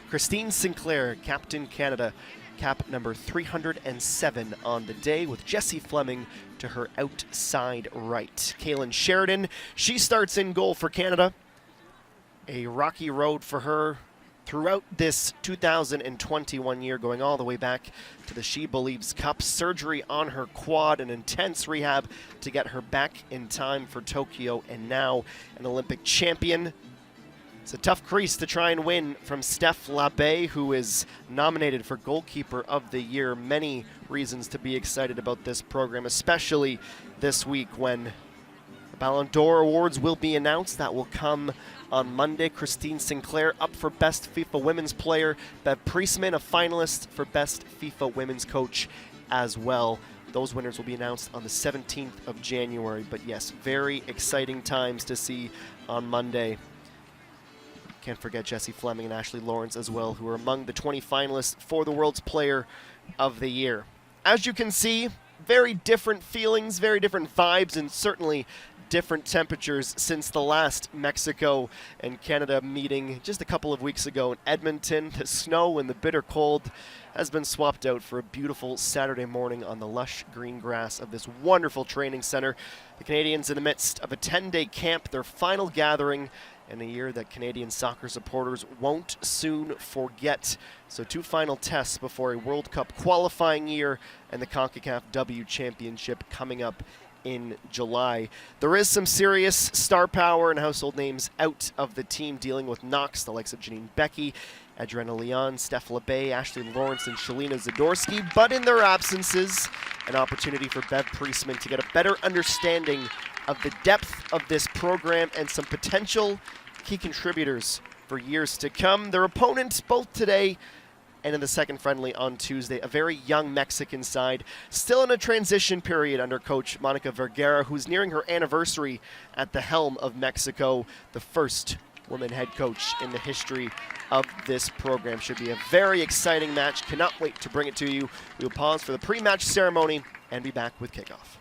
Christine Sinclair, Captain Canada, cap number 307 on the day, with Jessie Fleming to her outside right. Kaylin Sheridan, she starts in goal for Canada. A rocky road for her throughout this 2021 year, going all the way back to the She Believes Cup. Surgery on her quad, an intense rehab to get her back in time for Tokyo, and now an Olympic champion. It's a tough crease to try and win from Steph Labbe, who is nominated for Goalkeeper of the Year. Many reasons to be excited about this program, especially this week when the Ballon d'Or awards will be announced. That will come on Monday. Christine Sinclair up for Best FIFA Women's Player. Bev Priestman, a finalist for Best FIFA Women's Coach as well. Those winners will be announced on the 17th of January. But yes, very exciting times to see on Monday. Can't forget Jessie Fleming and Ashley Lawrence as well, who are among the 20 finalists for the World's Player of the Year. As you can see, very different feelings, very different vibes, and certainly different temperatures since the last Mexico and Canada meeting just a couple of weeks ago in Edmonton. The snow and the bitter cold has been swapped out for a beautiful Saturday morning on the lush green grass of this wonderful training center. The Canadians in the midst of a 10-day camp, their final gathering in a year that Canadian soccer supporters won't soon forget. So 2 final tests before a World Cup qualifying year and the CONCACAF W Championship coming up in July. There is some serious star power and household names out of the team dealing with knocks, the likes of Janine Becky, Adriana Leon, Steph Labbe, Ashley Lawrence, and Shalina Zadorsky. But in their absences, an opportunity for Bev Priestman to get a better understanding of the depth of this program and some potential key contributors for years to come. Their opponents both today and in the second friendly on Tuesday, a very young Mexican side, still in a transition period under coach Monica Vergara, who's nearing her anniversary at the helm of Mexico, the first woman head coach in the history of this program. Should be a very exciting match. Cannot wait to bring it to you. We'll pause for the pre-match ceremony and be back with kickoff.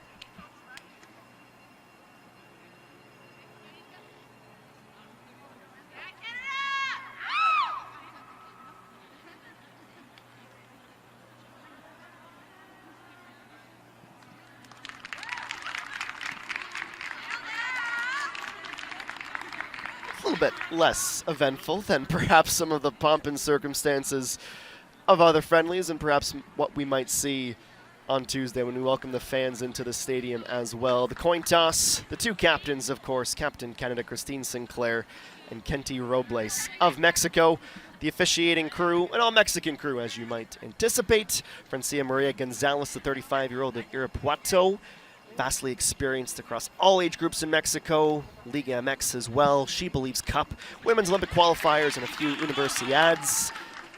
A little bit less eventful than perhaps some of the pomp and circumstances of other friendlies, and perhaps what we might see on Tuesday when we welcome the fans into the stadium as well. The coin toss, the 2 captains, of course, Captain Canada Christine Sinclair and Kenty Robles of Mexico. The officiating crew, an all-Mexican crew, as you might anticipate. Francia Maria Gonzalez, the 35-year-old of Irapuato, vastly experienced across all age groups in Mexico, Liga MX as well, She Believes Cup, Women's Olympic qualifiers, and a few Universiads.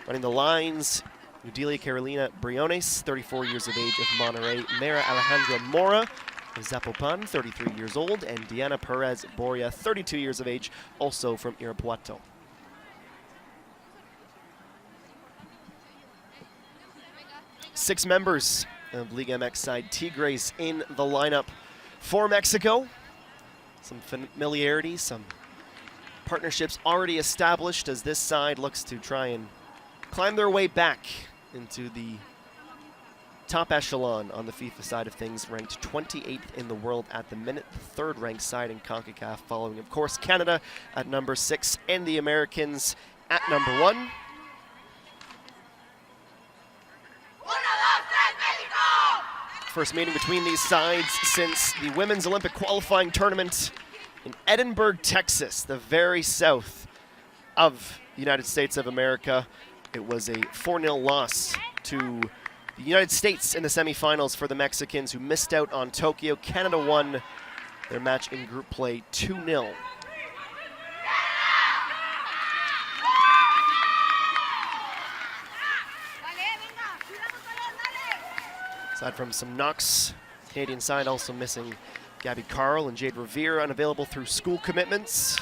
Running the lines, Udilia Carolina Briones, 34 years of age of Monterrey, Mara Alejandra Mora of Zapopan, 33 years old, and Diana Perez Boria, 32 years of age, also from Irapuato. Six members of Liga MX side Tigres in the lineup for Mexico. Some familiarity, some partnerships already established as this side looks to try and climb their way back into the top echelon on the FIFA side of things, ranked 28th in the world at the minute, the 3rd ranked side in CONCACAF, following, of course, Canada at number 6 and the Americans at number 1. First meeting between these sides since the Women's Olympic qualifying tournament in Edinburgh, Texas, the very south of the United States of America. It was a 4-0 loss to the United States in the semifinals for the Mexicans, who missed out on Tokyo. Canada won their match in group play 2-0. Aside from some knocks, Canadian side also missing Gabby Carl and Jade Revere, unavailable through school commitments.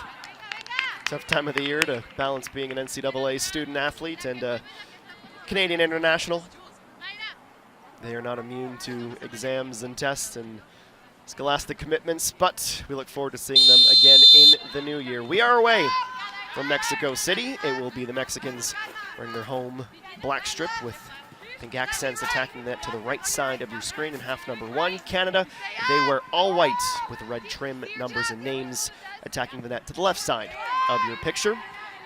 Tough time of the year to balance being an NCAA student athlete and a Canadian international. They are not immune to exams and tests and scholastic commitments, but we look forward to seeing them again in the new year. We are away from Mexico City. It will be the Mexicans wearing their home black strip with pink accents attacking that to the right side of your screen in half number 1. Canada, they wear all white with red trim, numbers, and names attacking the net to the left side of your picture.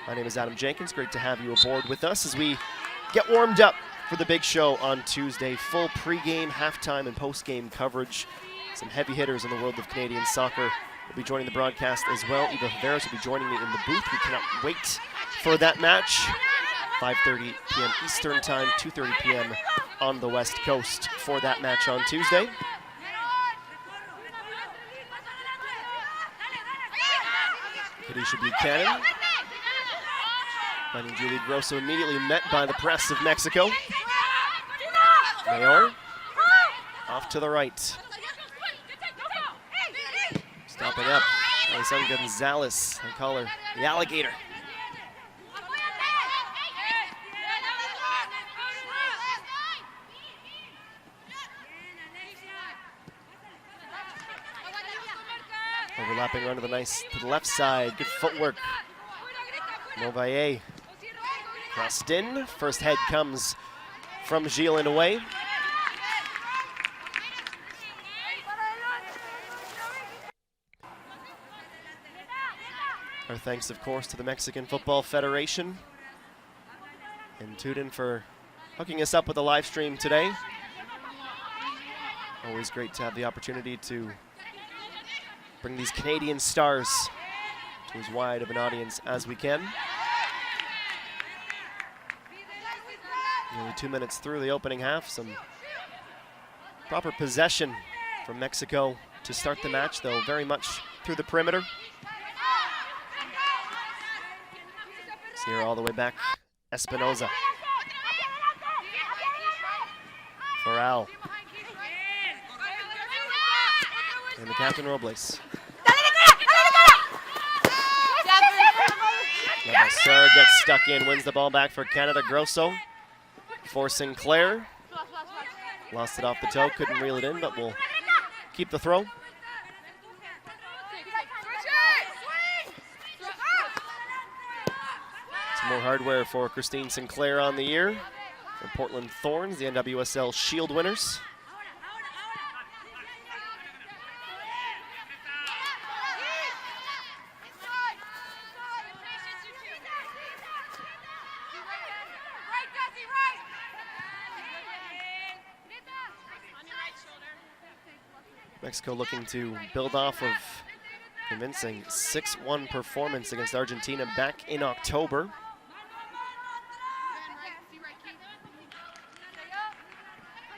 My name is Adam Jenkins. Great to have you aboard with us as we get warmed up for the big show on Tuesday. Full pregame, halftime, and postgame coverage. Some heavy hitters in the world of Canadian soccer will be joining the broadcast as well. Eva Veras will be joining me in the booth. We cannot wait for that match. 5:30 p.m. Eastern Time, 2:30 p.m. on the West Coast for that match on Tuesday. Kadisha Buchanan. Finding Julie Grosso immediately met by the press of Mexico. Mayor off to the right. Stopping up. Alison Gonzalez, I call her the alligator. Overlapping run to the left side. Good footwork. Novaye crossed in. First head comes from Gilles and away. Our thanks, of course, to the Mexican Football Federation and Tudin for hooking us up with a live stream today. Always great to have the opportunity to bring these Canadian stars to as wide of an audience as we can. Nearly 2 minutes through the opening half, some proper possession from Mexico to start the match, though very much through the perimeter. See her all the way back, Espinoza. Farrell. And the captain, Robles. Levasseur gets stuck in, wins the ball back for Canada. Grosso for Sinclair. Lost it off the toe, couldn't reel it in, but will keep the throw. Some more hardware for Christine Sinclair on the year. For Portland Thorns, the NWSL Shield winners. Mexico looking to build off of convincing 6-1 performance against Argentina back in October.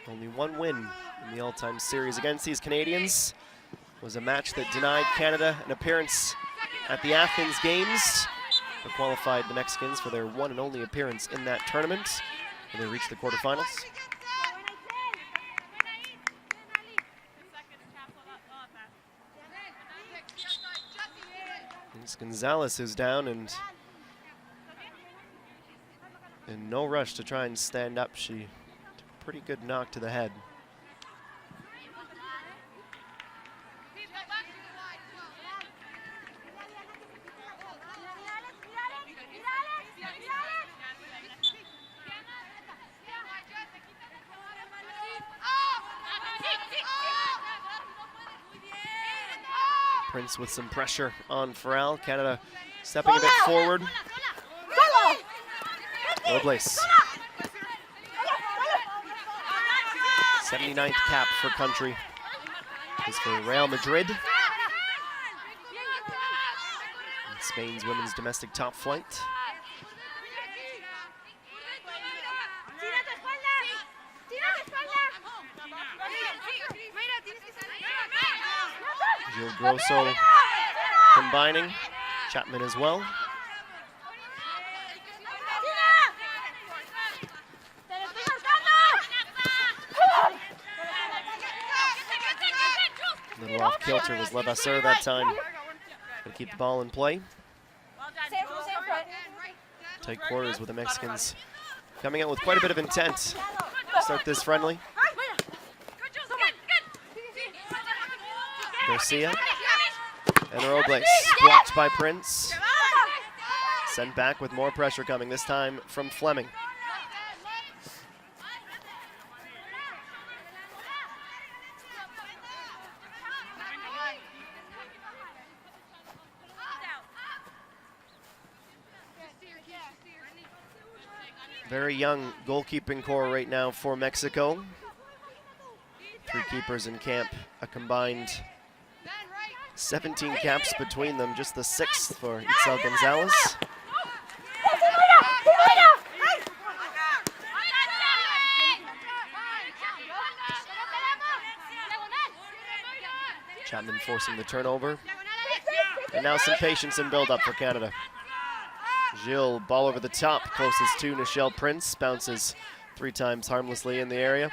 Only one win in the all-time series against these Canadians. Was a match that denied Canada an appearance at the Athens Games, but qualified the Mexicans for their one and only appearance in that tournament, and they reached the quarterfinals. It's Gonzalez who's down and in no rush to try and stand up. She took a pretty good knock to the head. Prince with some pressure on Farrell. Canada stepping a bit forward. Robles. 79th cap for country. Is for Real Madrid. And Spain's women's domestic top flight. Gil Grosso combining, Chapman as well. A little off kilter was Levasseur that time. Gonna keep the ball in play. Tight quarters with the Mexicans coming out with quite a bit of intent to start this friendly. Garcia and Robles blocked by Prince. Sent back with more pressure coming, this time from Fleming. Very young goalkeeping core right now for Mexico. 3 keepers in camp, a combined 17 caps between them, just the 6th for Itzel Gonzalez. Chapman forcing the turnover. And now some patience and build-up for Canada. Gilles, ball over the top, closest to Nichelle Prince, bounces 3 times harmlessly in the area.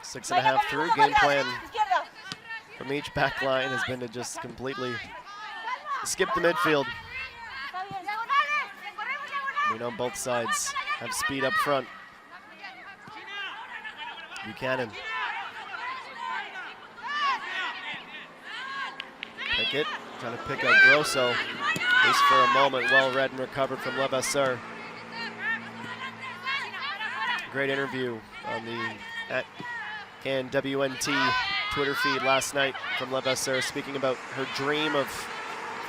Six and a half through. Game plan from each back line has been to just completely skip the midfield. We know both sides have speed up front. Buchanan. Pickett trying to pick out Grosso. At least for a moment, well read and recovered from Levasseur. Great interview on the CANWNT Twitter feed last night from Levasseur, speaking about her dream of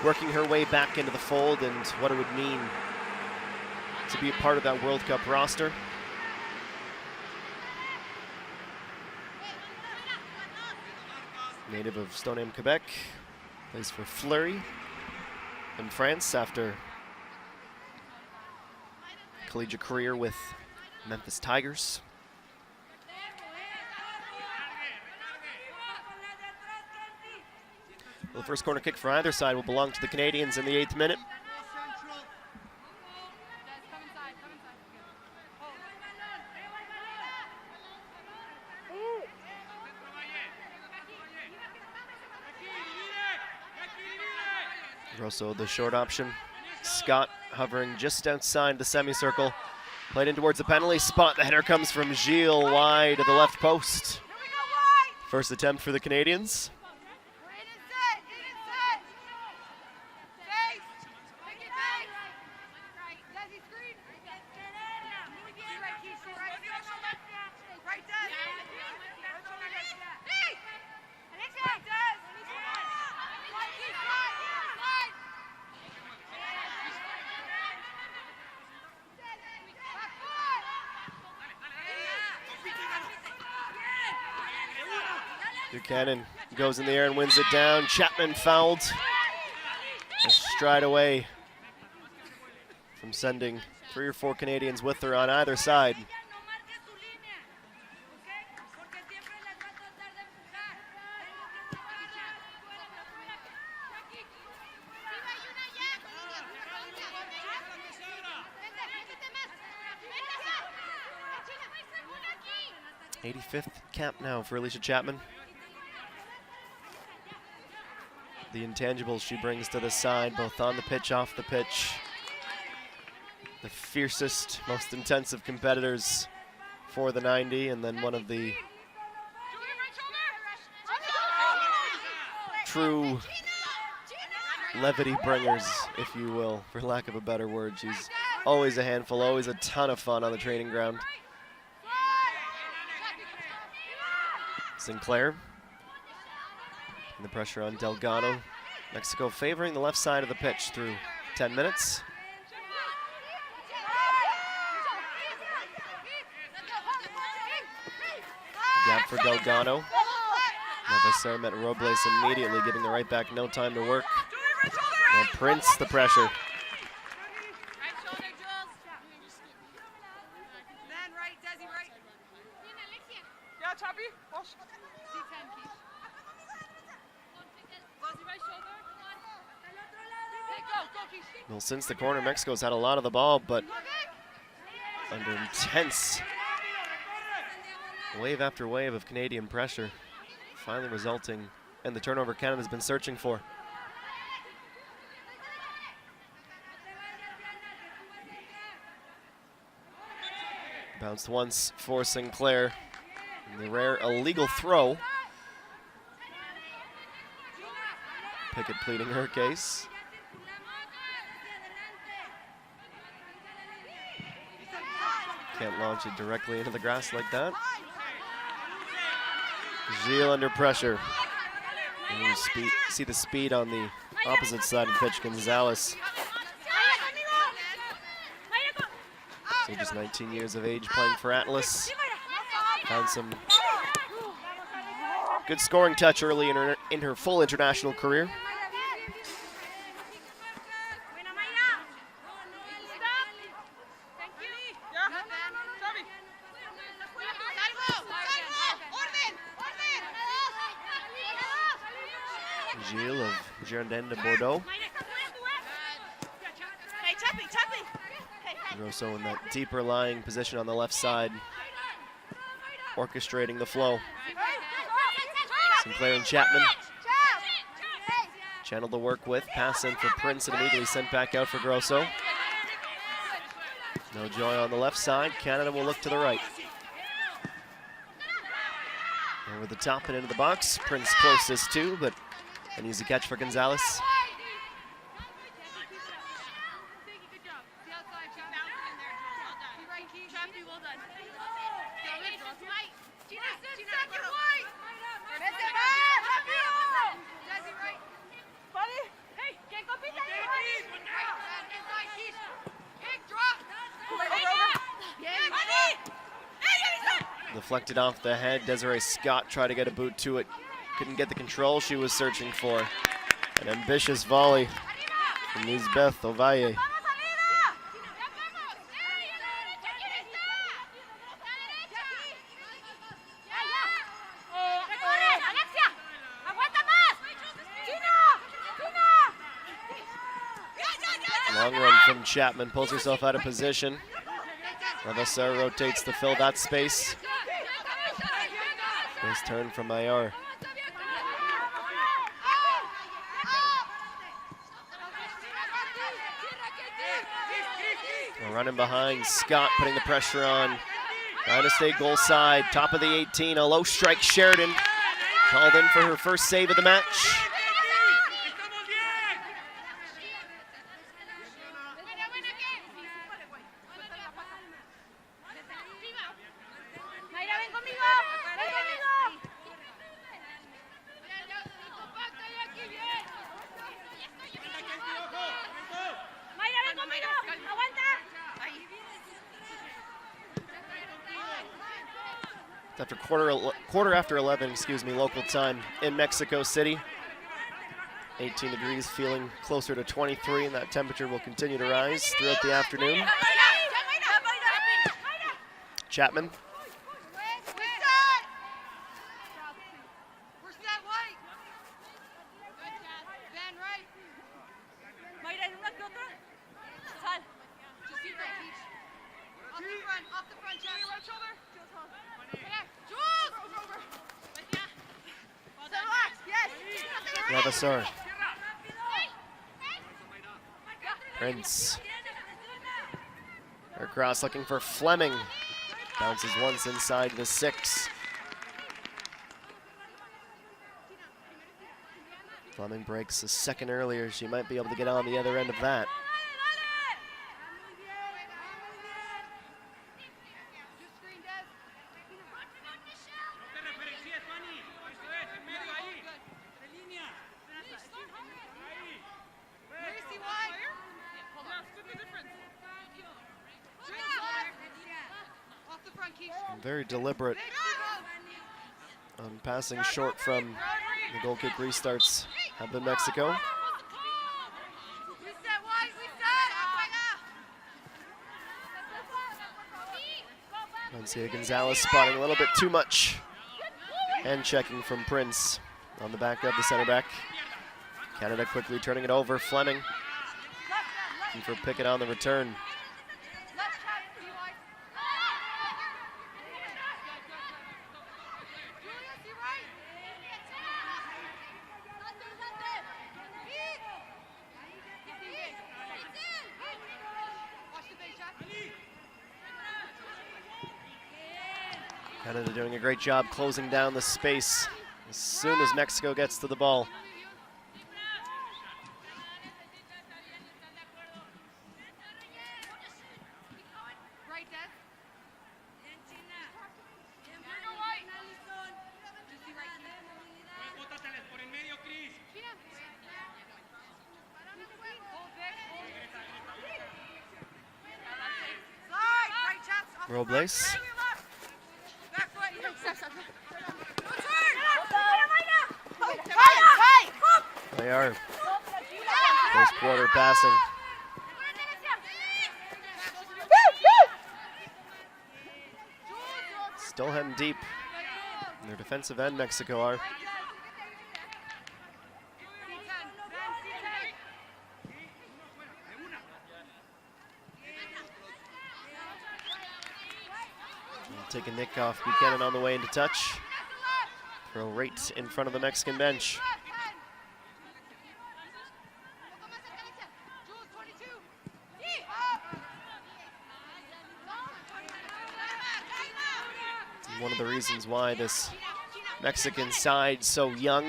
working her way back into the fold and what it would mean to be a part of that World Cup roster. Native of Stoneham, Quebec, plays for Fleury in France after collegiate career with Memphis Tigers. Well, the first corner kick for either side will belong to the Canadians in the 8th minute. Grosso, the short option. Scott hovering just outside the semicircle. Played in towards the penalty spot. The header comes from Gilles wide of the left post. First attempt for the Canadians. Buchanan goes in the air and wins it down. Chapman fouled. A stride away from sending 3 or 4 Canadians with her on either side. '85th cap now for Alicia Chapman. The intangibles she brings to the side, both on the pitch, off the pitch. The fiercest, most intensive competitors for the 90, and then one of the true levity bringers, if you will, for lack of a better word. She's always a handful, always a ton of fun on the training ground. Sinclair. And the pressure on Delgado. Mexico favoring the left side of the pitch through 10 minutes. Gap for Delgado. Levasseur met Robles immediately, giving the right back no time to work. And Prince the pressure. Well, since the corner, Mexico's had a lot of the ball, but under intense wave after wave of Canadian pressure, finally resulting in the turnover Canada's been searching for. Bounced once for Sinclair. And the rare illegal throw. Pickett pleading her case. Can't launch it directly into the grass like that. Gilles under pressure. And you see the speed on the opposite side of the pitch. Gonzalez. So just 19 years of age playing for Atlas. Found some good scoring touch early in her full international career. Gilles of Girondins de Bordeaux. Grosso in that deeper lying position on the left side, orchestrating the flow. Sinclair and Chapman channeled the work with, pass in for Prince and immediately sent back out for Grosso. No joy on the left side. Canada will look to the right. Over the top and into the box. Prince closest too, but an easy catch for Gonzalez. Deflected off the head. Desiree Scott tried to get a boot to it. Couldn't get the control she was searching for. An ambitious volley from Lisbeth Ovalle. Long run from Chapman, pulls herself out of position. Levasseur rotates to fill that space. Nice turn from Maillard. Running behind, Scott putting the pressure on. Trying to stay goal side, top of the 18, a low strike Sheridan. Called in for her first save of the match. After quarter after 11, excuse me, local time in Mexico City. 18 degrees, feeling closer to 23, and that temperature will continue to rise throughout the afternoon. Chapman. Levasseur. Prince. Her cross looking for Fleming. Bounces once inside the 6. Fleming breaks a second earlier. She might be able to get on the other end of that. Very deliberate on passing short from the goal kick restarts have in Mexico. Mencia Gonzalez spotting a little bit too much. And checking from Prince on the back of the center back. Canada quickly turning it over. Fleming looking for Pickett on the return. Canada doing a great job closing down the space as soon as Mexico gets to the ball. Robles. They are first quarter passing. Still heading deep in their defensive end, Mexico are. Take a nick off Buchanan on the way into touch. Throw right in front of the Mexican bench. One of the reasons why this Mexican side's so young.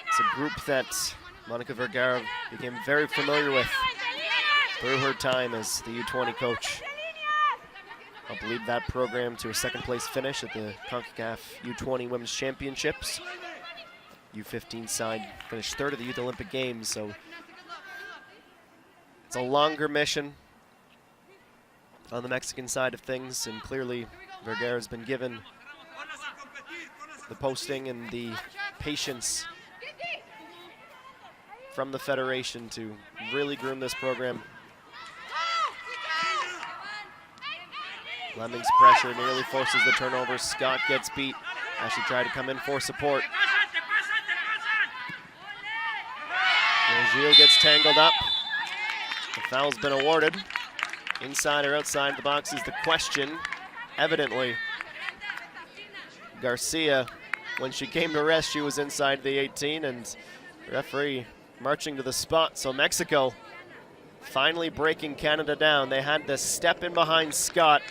It's a group that Monica Vergara became very familiar with through her time as the U20 coach. Helped lead that program to a second place finish at the CONCACAF U20 Women's Championships. U15 side finished third at the Youth Olympic Games, so it's a longer mission on the Mexican side of things, and clearly Vergara's been given the posting and the patience from the Federation to really groom this program. Lemming's pressure nearly forces the turnover. Scott gets beat as she tried to come in for support. Gilles gets tangled up. The foul's been awarded. Inside or outside the box is the question. Evidently, Garcia, when she came to rest, she was inside the 18, and the referee marching to the spot. So Mexico finally breaking Canada down. They had to step in behind Scott.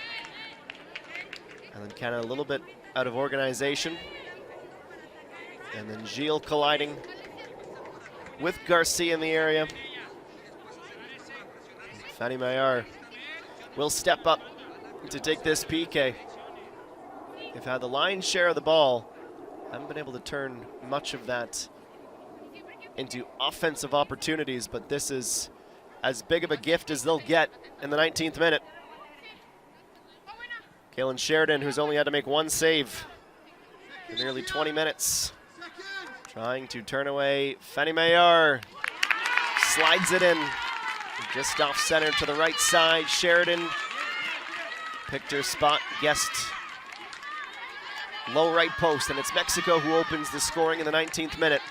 And then Canada a little bit out of organization. And then Gilles colliding with Garcia in the area. Fanny Maillard will step up to take this PK. They've had the lion's share of the ball. Haven't been able to turn much of that into offensive opportunities, but this is as big of a gift as they'll get in the 19th minute. Kaylin Sheridan, who's only had to make one save for nearly 20 minutes, trying to turn away Fanny Maillard. Slides it in, just off center to the right side. Sheridan picked her spot, guessed low right post, and it's Mexico who opens the scoring in the 19th minute.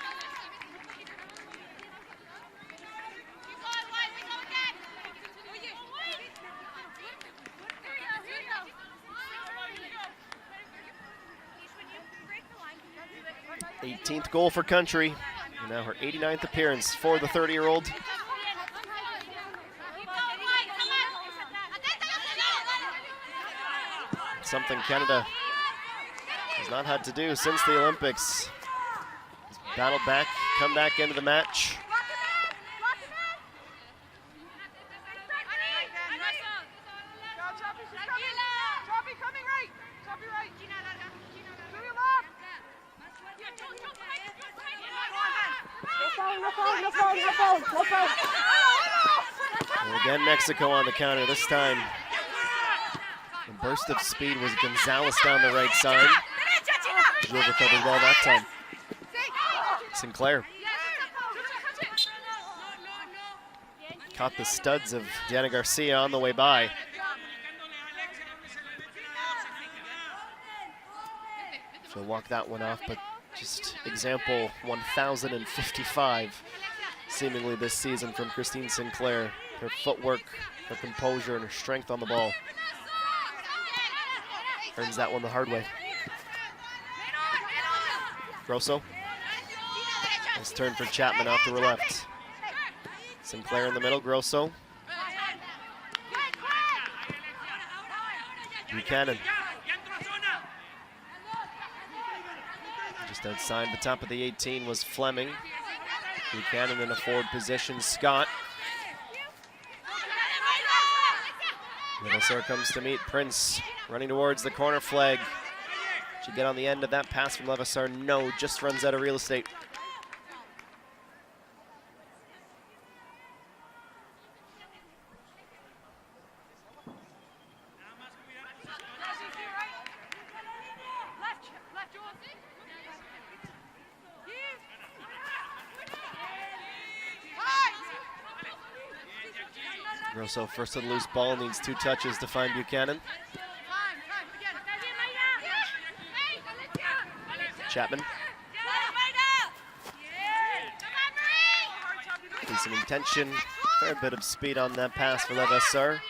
th goal for country, and now her 89th appearance for the 30-year-old. Something Canada has not had to do since the Olympics. Battle back, come back into the match. And again, Mexico on the counter this time. The burst of speed was Gonzalez down the right side. Gilles recovered well that time. Sinclair caught the studs of Diana Garcia on the way by. She'll walk that one off, but just example 1055. seemingly this season from Christine Sinclair. Her footwork, her composure, and her strength on the ball. Earns that one the hard way. Grosso. Nice turn for Chapman off to her left. Sinclair in the middle, Grosso. Buchanan. Just outside the top of the 18 was Fleming. Buchanan in a forward position, Scott. Levasseur comes to meet Prince, running towards the corner flag. Should get on the end of that pass from Levasseur. No, just runs out of real estate. Grosso first to the loose ball, needs 2 touches to find Buchanan. Chapman. Decent intention, fair bit of speed on that pass for Levasseur.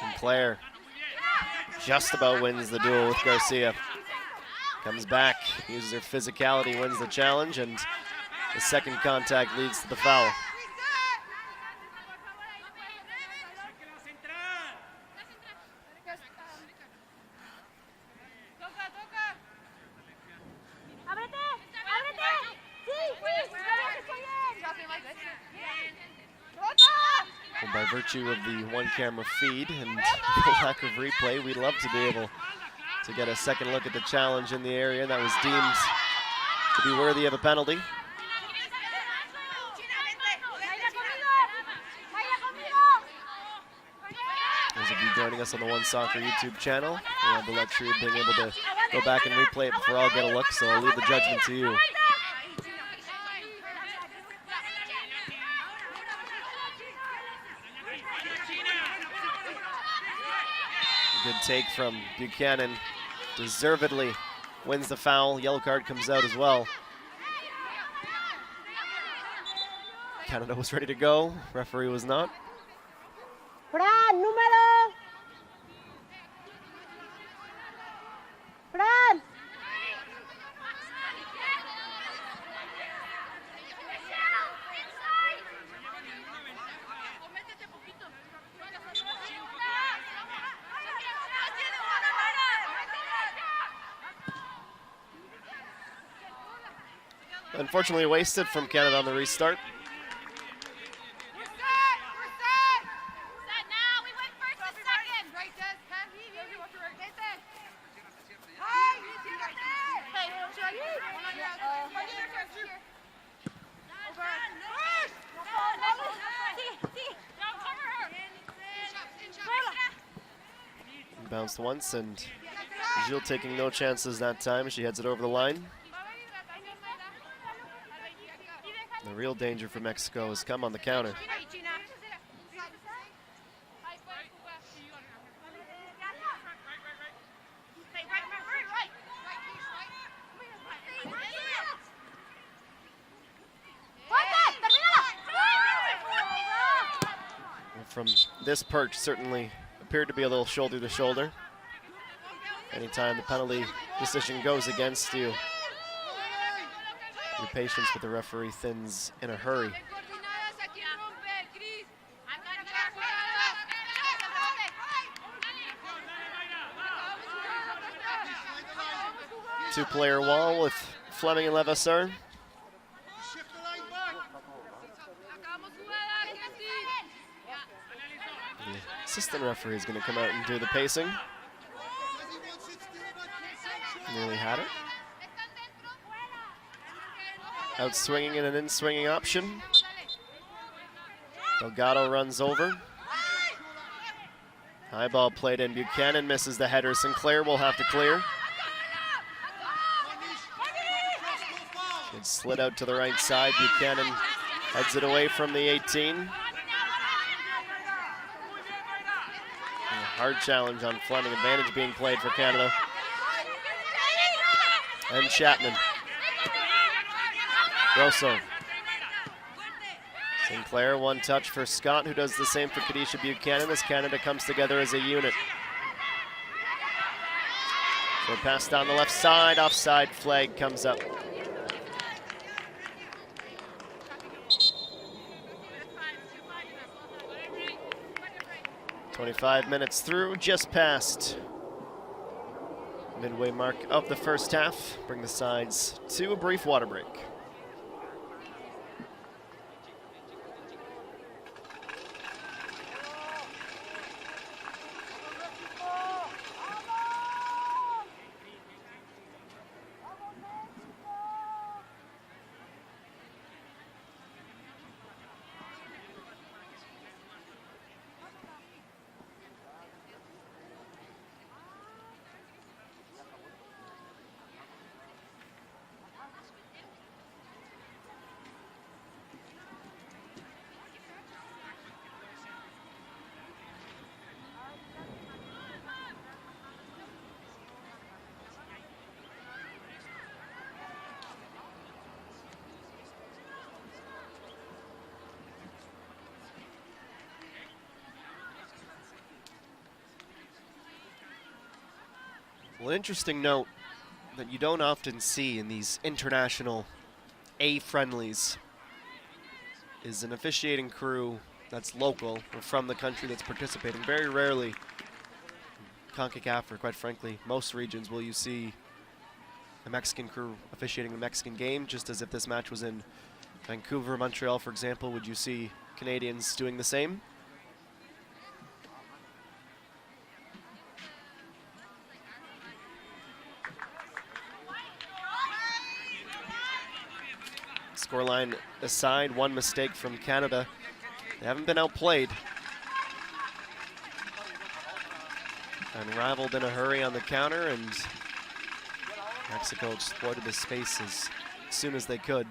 Sinclair just about wins the duel with Garcia. Comes back, uses her physicality, wins the challenge, and the second contact leads to the foul. And by virtue of the one-camera feed and the lack of replay, we'd love to be able to get a second look at the challenge in the area that was deemed to be worthy of a penalty. Those of you joining us on the One Soccer YouTube channel, we have the luxury of being able to go back and replay it before I'll get a look, so I'll leave the judgment to you. Good take from Buchanan. Deservedly wins the foul. Yellow card comes out as well. Canada was ready to go. Referee was not. Fran, número. Fran. Unfortunately wasted from Canada on the restart. Bounced once, and Gilles taking no chances that time. She heads it over the line. The real danger for Mexico has come on the counter. From this perch, certainly appeared to be a little shoulder to shoulder. Anytime the penalty decision goes against you, your patience with the referee thins in a hurry. Two-player wall with Fleming and Levasseur. The assistant referee is going to come out and do the pacing. Nearly had it. Out swinging and an in swinging option. Delgado runs over. High ball played in. Buchanan misses the header. Sinclair will have to clear. It slid out to the right side. Buchanan heads it away from the 18. Hard challenge on Fleming. Advantage being played for Canada. And Chapman. Grosso. Sinclair, one touch for Scott, who does the same for Kadisha Buchanan as Canada comes together as a unit. So pass down the left side, offside flag comes up. "25 minutes through, just past midway mark of the first half. Bring the sides to a brief water break. Well, an interesting note that you don't often see in these international A-friendlies is an officiating crew that's local or from the country that's participating. Very rarely, CONCACAF, or quite frankly, most regions, will you see a Mexican crew officiating a Mexican game, just as if this match was in Vancouver, Montreal, for example. Would you see Canadians doing the same? Scoreline aside, one mistake from Canada. They haven't been outplayed. Unraveled in a hurry on the counter, and Mexico exploited the space as soon as they could.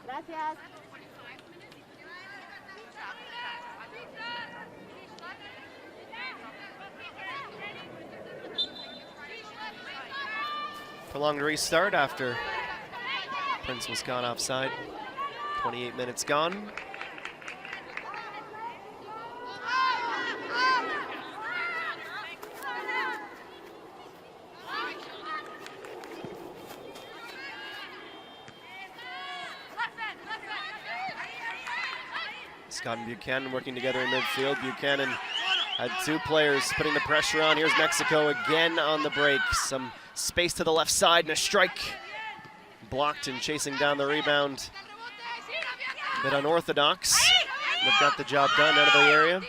Gracias. Prolonged restart after Prince was caught offside. 28 minutes gone. Scott and Buchanan working together in midfield. Buchanan had two players putting the pressure on. Here's Mexico again on the break. Some space to the left side and a strike. Blocked and chasing down the rebound. A bit unorthodox, but got the job done out of the area.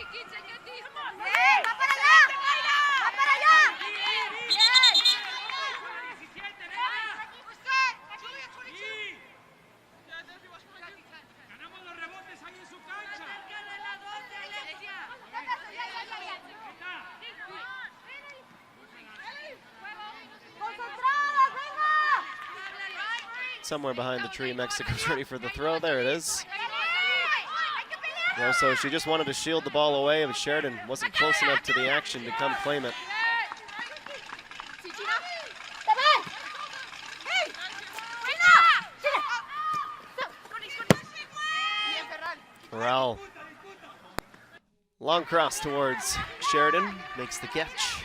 Somewhere behind the tree, Mexico's ready for the throw. There it is. Also, she just wanted to shield the ball away, but Sheridan wasn't close enough to the action to come claim it. Corral. Long cross towards Sheridan, makes the catch.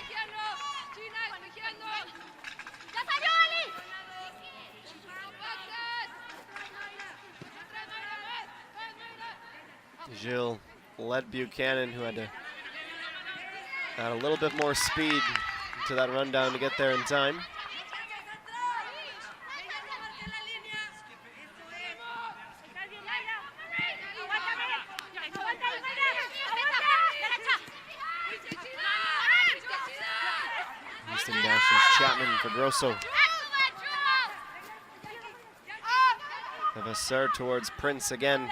Gilles led Buchanan, who had to add a little bit more speed to that rundown to get there in time. Houston dashes Chapman for Grosso. Vassar towards Prince again.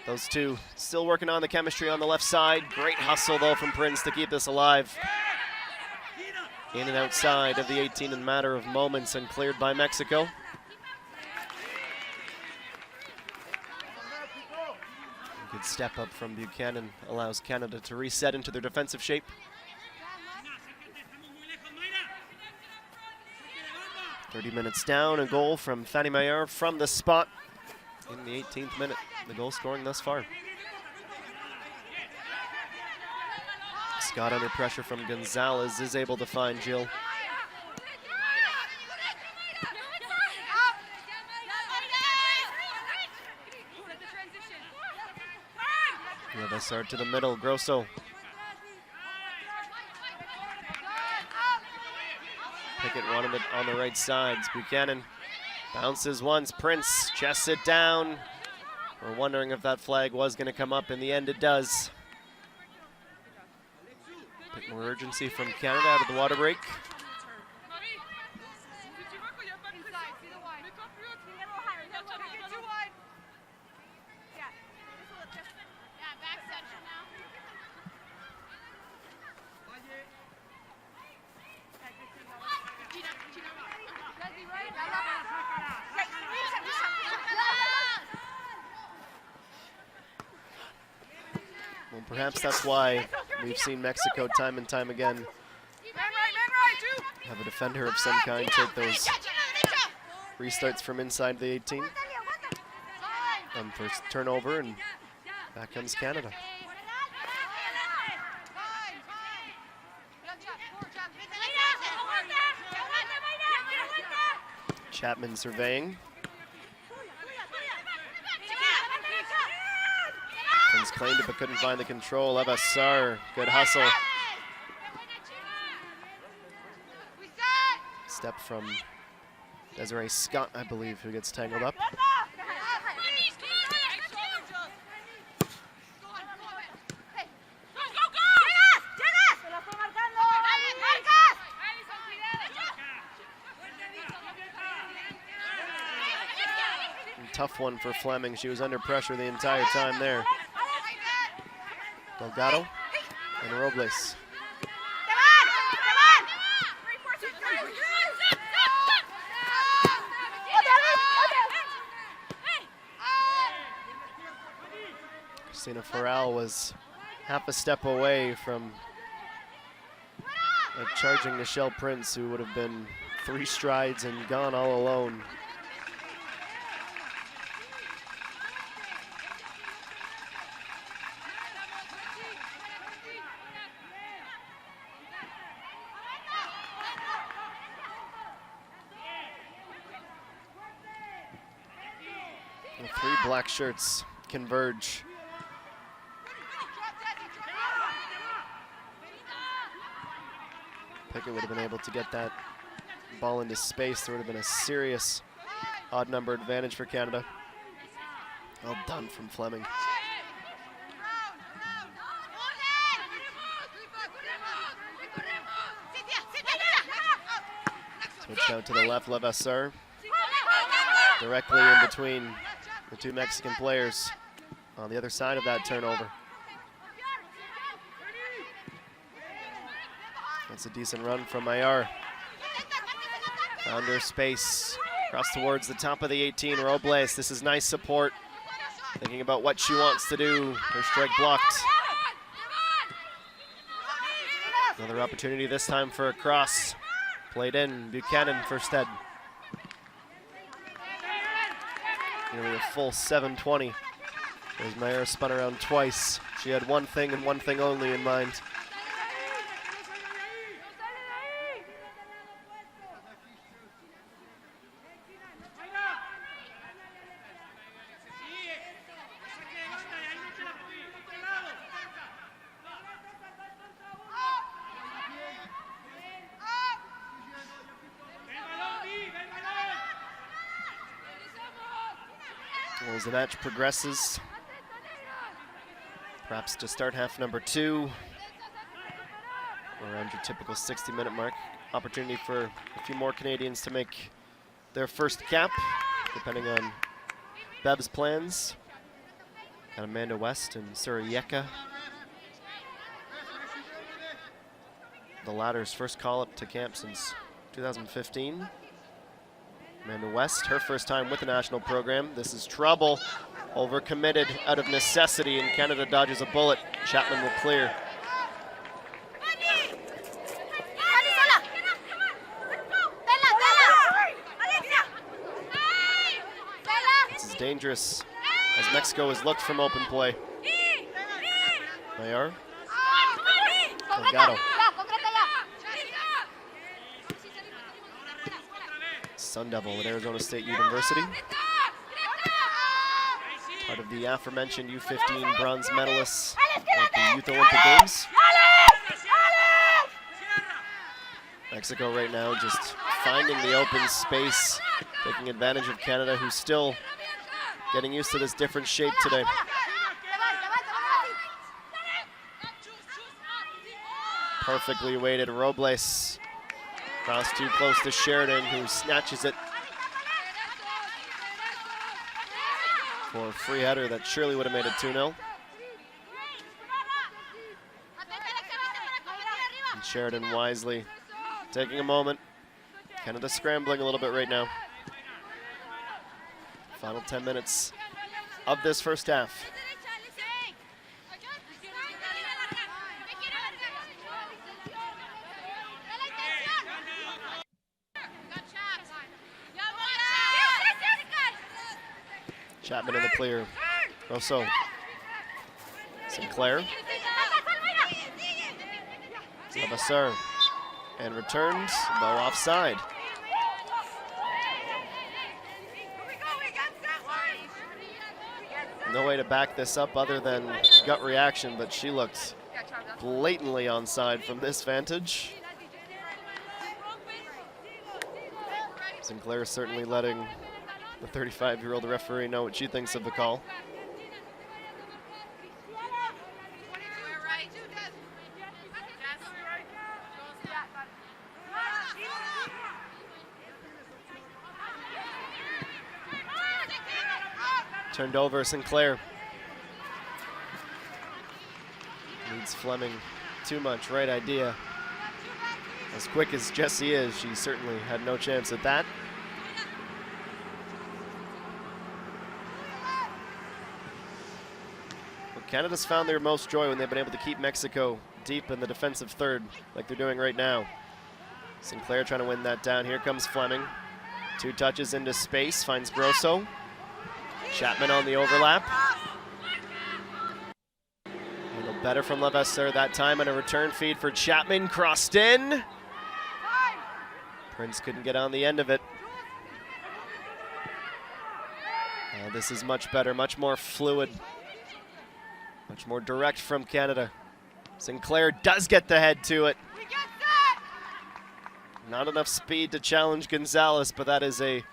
Those two still working on the chemistry on the left side. Great hustle, though, from Prince to keep this alive. In and outside of the 18 in a matter of moments and cleared by Mexico. You could Good step up from Buchanan allows Canada to reset into their defensive shape. 30 minutes down, a goal from Fanny Maillard from the spot in the 18th minute. The goal scoring thus far. Scott under pressure from Gonzalez is able to find Jill. Levasseur to the middle, Grosso. Pickett wanted it on the right sides. Buchanan bounces once, Prince chests it down. We're wondering if that flag was going to come up. In the end, it does. A bit more urgency from Canada out of the water break. Well, perhaps that's why we've seen Mexico time and time again have a defender of some kind take those restarts from inside the 18. First turnover, and back comes Canada. Chapman surveying. Prince claimed it but couldn't find the control. Levasseur, good hustle. Step from Desiree Scott, I believe, who gets tangled up. Tough one for Fleming. She was under pressure the entire time there. Delgado and Robles. Christina Farrell was half a step away from charging Nichelle Prince, who would have been 3 strides and gone all alone. The 3 black shirts converge. Pickett would have been able to get that ball into space. There would have been a serious odd number advantage for Canada. Well done from Fleming. Switched out to the left, Levasseur. Directly in between the 2 Mexican players on the other side of that turnover. That's a decent run from Maillard. Found her space. Cross towards the top of the 18. Robles, this is nice support. Thinking about what she wants to do. Her strike blocked. Another opportunity this time for a cross. Played in, Buchanan first head. Nearly a full 720. As Maillard spun around twice. She had one thing and one thing only in mind. Well, as the match progresses, perhaps to start half number 2, around your typical 60-minute mark. Opportunity for a few more Canadians to make their first cap, depending on Bev's plans. Got Amanda West and Surayeka. The latter's first call-up to camp since 2015. Amanda West, her first time with the national program. This is trouble. Overcommitted out of necessity, and Canada dodges a bullet. Chapman will clear. This is dangerous, as Mexico has looked from open play. Mayor. Delgado. Sun Devil at Arizona State University. Part of the aforementioned U15 bronze medalists at the Youth Olympic Games. Mexico right now just finding the open space, taking advantage of Canada, who's still getting used to this different shape today. Perfectly weighted Robles. Cross too close to Sheridan, who snatches it for a free header that surely would have made it 2-0. And Sheridan wisely taking a moment. Canada scrambling a little bit right now. Final 10 minutes of this first half. Chapman in the clear. Rosso. Sinclair. Levasseur. And returns, though offside. No way to back this up other than gut reaction, but she looked blatantly onside from this vantage. Sinclair certainly letting the 35-year-old referee know what she thinks of the call. Turned over, Sinclair. Needs Fleming too much, right idea. As quick as Jessie is, she certainly had no chance at that. Well, Canada's found their most joy when they've been able to keep Mexico deep in the defensive third, like they're doing right now. Sinclair trying to win that down. Here comes Fleming. 2 touches into space, finds Grosso. Chapman on the overlap. A little better from Levasseur that time, and a return feed for Chapman, crossed in. Prince couldn't get on the end of it. This is much better, much more fluid, much more direct from Canada. Sinclair does get the head to it. Not enough speed to challenge Gonzalez, but that is a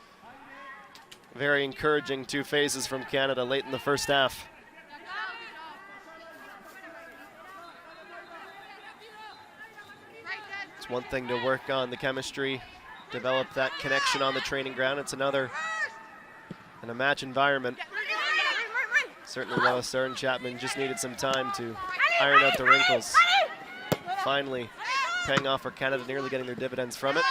very encouraging 2 phases from Canada late in the first half. It's one thing to work on the chemistry, develop that connection on the training ground. It's another in a match environment. Certainly Levasseur and Chapman just needed some time to iron out the wrinkles. Finally paying off for Canada, nearly getting their dividends from it.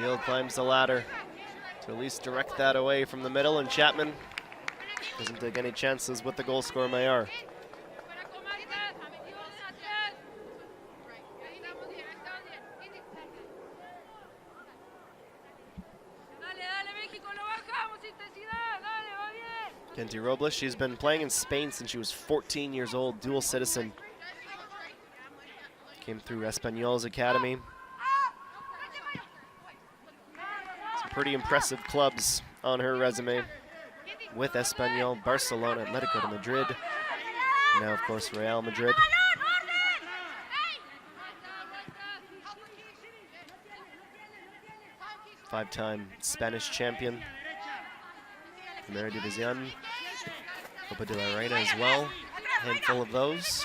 Gil climbs the ladder to at least direct that away from the middle, and Chapman doesn't take any chances with the goal scorer, Mayer. Kenty Robles, she's been playing in Spain since she was 14 years old, dual citizen. Came through Espanyol's academy. Some pretty impressive clubs on her resume with Espanyol, Barcelona, Atletico de Madrid, now of course Real Madrid. Five-time Spanish champion, Primera División, Copa de la Reina as well, a handful of those.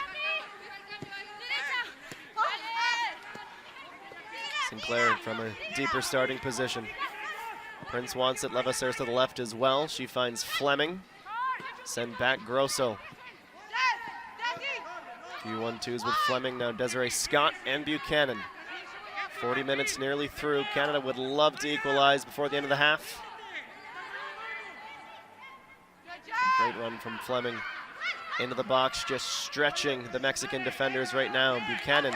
Sinclair from a deeper starting position. Prince wants it, Levasseur to the left as well. She finds Fleming. Send back Grosso. Few 1-2s with Fleming, now Desiree Scott and Buchanan. 40 minutes nearly through. Canada would love to equalize before the end of the half. Great run from Fleming into the box, just stretching the Mexican defenders right now. Buchanan,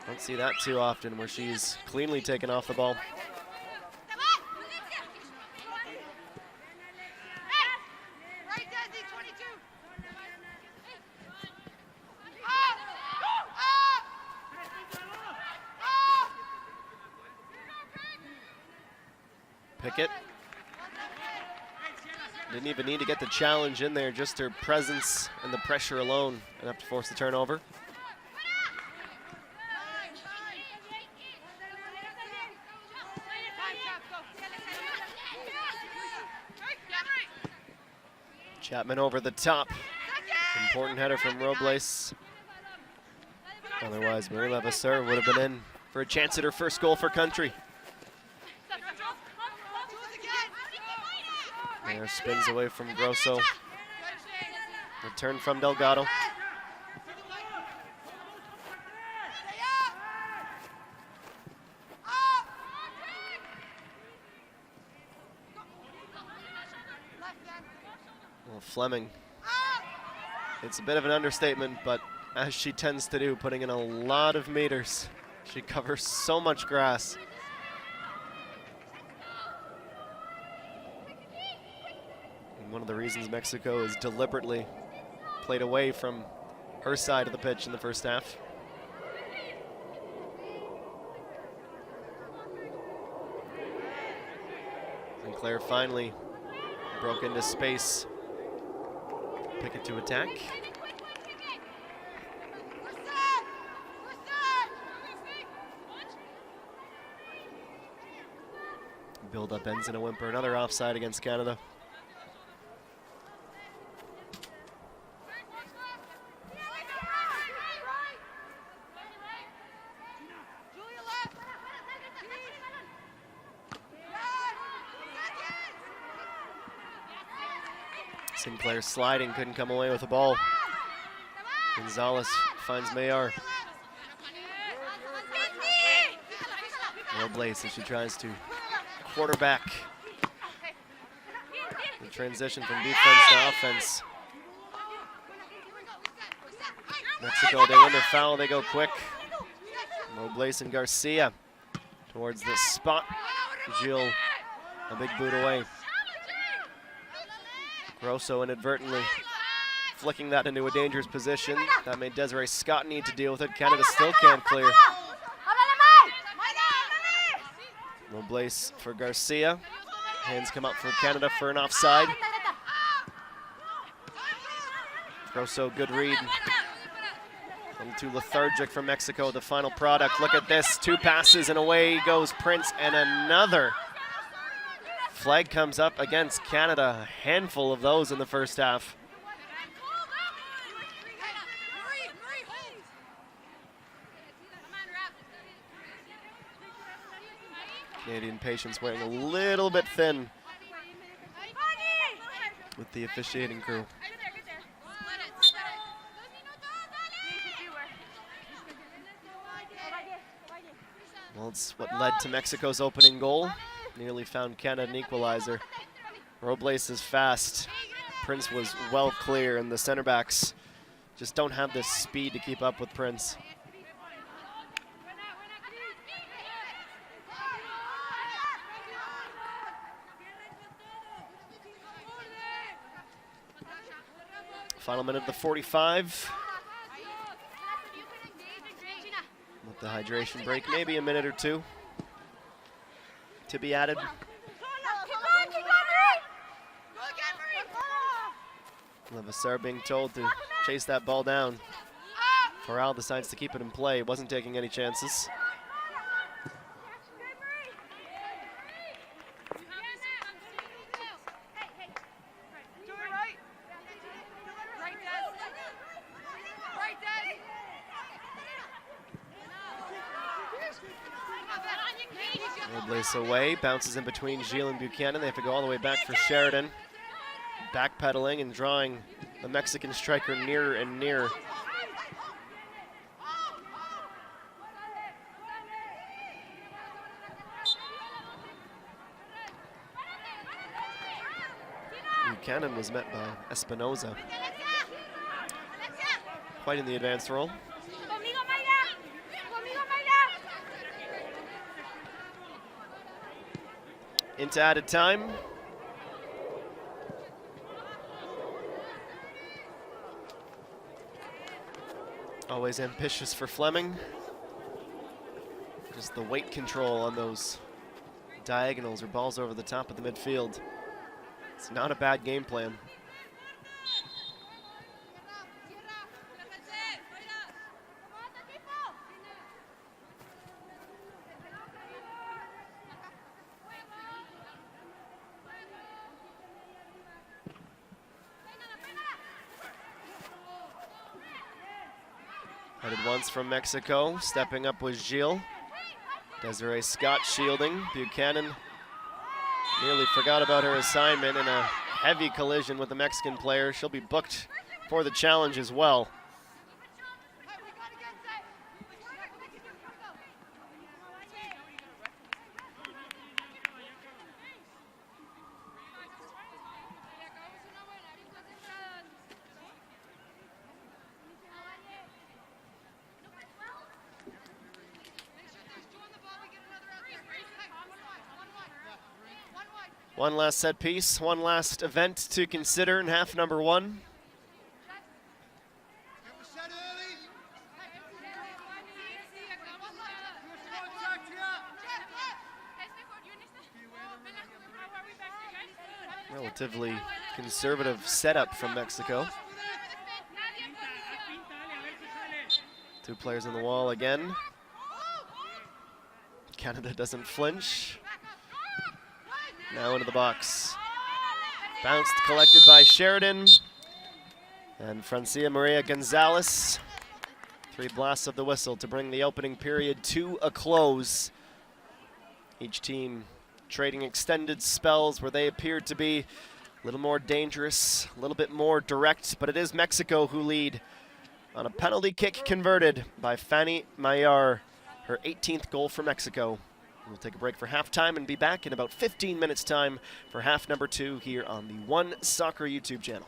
don't see that too often where she's cleanly taken off the ball. Pickett didn't even need to get the challenge in there, just her presence and the pressure alone enough to force the turnover. Chapman over the top. Important header from Robles. Otherwise, Marie Levasseur would have been in for a chance at her first goal for country. There, spins away from Grosso. Return from Delgado. Well, Fleming, it's a bit of an understatement, but as she tends to do, putting in a lot of meters. She covers so much grass. And one of the reasons Mexico is deliberately played away from her side of the pitch in the first half. Sinclair finally broke into space. Pickett to attack. Build-up ends in a whimper. Another offside against Canada. Sinclair sliding, couldn't come away with the ball. Gonzalez finds Mayar. Robles as she tries to quarterback the transition from defense to offense. Mexico, they win their foul, they go quick. Robles and Garcia towards the spot. Gilles, a big boot away. Grosso inadvertently flicking that into a dangerous position. That made Desiree Scott need to deal with it. Canada still can't clear. Robles for Garcia. Hands come up for Canada for an offside. Grosso, good read. A little too lethargic from Mexico, the final product. Look at this, 2 passes and away goes Prince, and another. Flag comes up against Canada. A handful of those in the first half. Canadian patience wearing a little bit thin with the officiating crew. Well, it's what led to Mexico's opening goal. Nearly found Canada an equalizer. Robles is fast. Prince was well clear, and the center backs just don't have the speed to keep up with Prince. Final minute of the 45. With the hydration break, maybe a minute or two to be added. Levasseur being told to chase that ball down. Farrell decides to keep it in play. Wasn't taking any chances. Robles away, bounces in between Gilles and Buchanan. They have to go all the way back for Sheridan. Backpedaling and drawing the Mexican striker nearer and nearer. Buchanan was met by Espinoza. Quite in the advanced role. Into added time. Always ambitious for Fleming. Just the weight control on those diagonals or balls over the top of the midfield. It's not a bad game plan. Headed once from Mexico, stepping up was Gilles. Desiree Scott shielding. Buchanan nearly forgot about her assignment in a heavy collision with the Mexican player. She'll be booked for the challenge as well. One last set piece, one last event to consider in half number one. Relatively conservative setup from Mexico. Two players on the wall again. Canada doesn't flinch. Now into the box. Bounced, collected by Sheridan. And Francia Maria Gonzalez. 3 blasts of the whistle to bring the opening period to a close. Each team trading extended spells where they appeared to be a little more dangerous, a little bit more direct, but it is Mexico who lead on a penalty kick converted by Fanny Mayar, her 18th goal for Mexico. We'll take a break for halftime and be back in about 15 minutes time for half number 2 here on the One Soccer YouTube channel.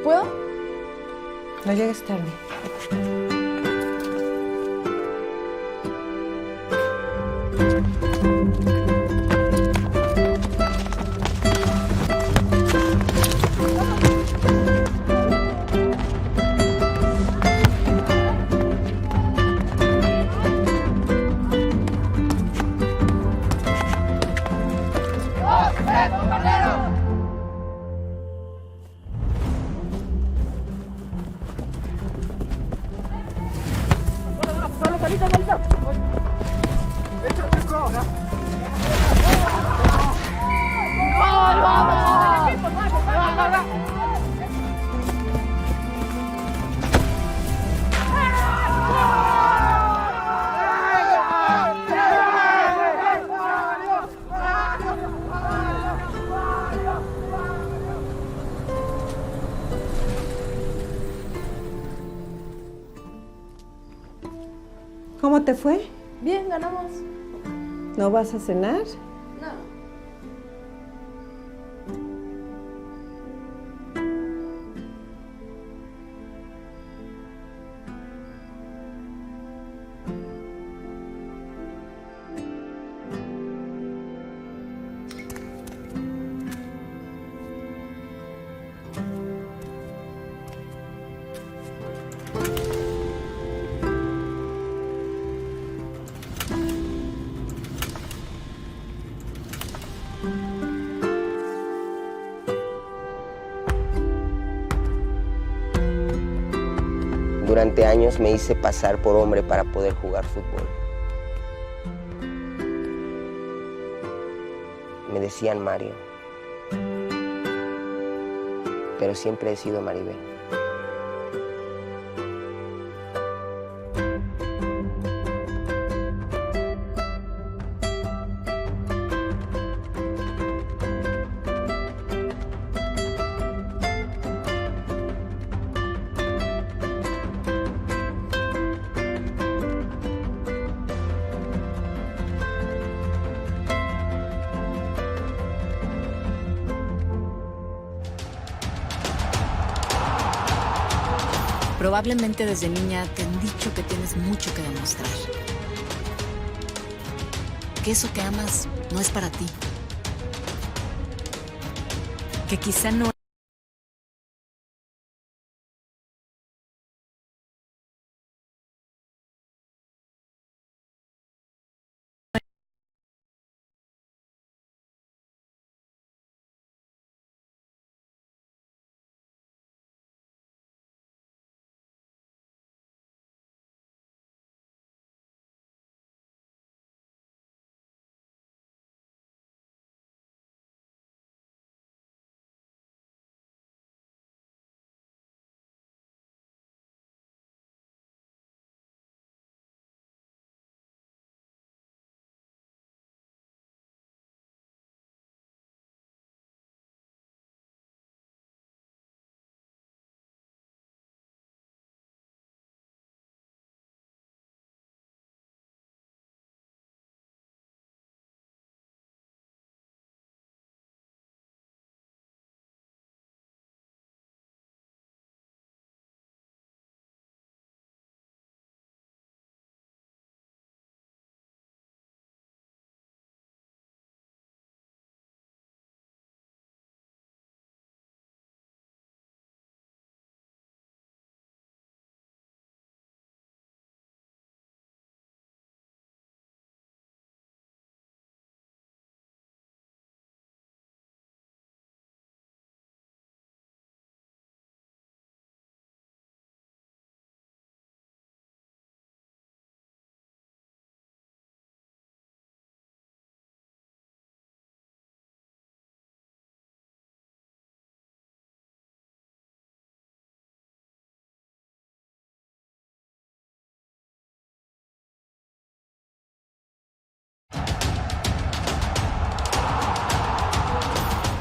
¿Puedo? No llegues tarde. ¿Cómo te fue? Bien, ganamos. ¿No vas a cenar? No. Durante años me hice pasar por hombre para poder jugar fútbol. Me decían Mario, pero siempre he sido Maribel. Probablemente desde niña te han dicho que tienes mucho que demostrar. Que eso que amas no es para ti. Que quizá no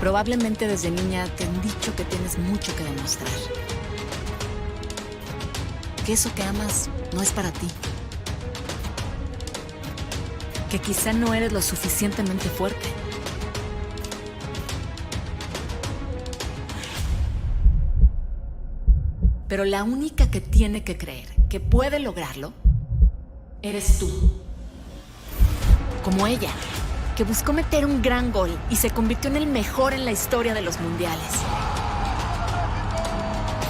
Probablemente desde niña te han dicho que tienes mucho que demostrar. Que eso que amas no es para ti. Que quizá no eres lo suficientemente fuerte. Pero la única que tiene que creer que puede lograrlo eres tú. Como ella, que buscó meter un gran gol y se convirtió en el mejor en la historia de los mundiales.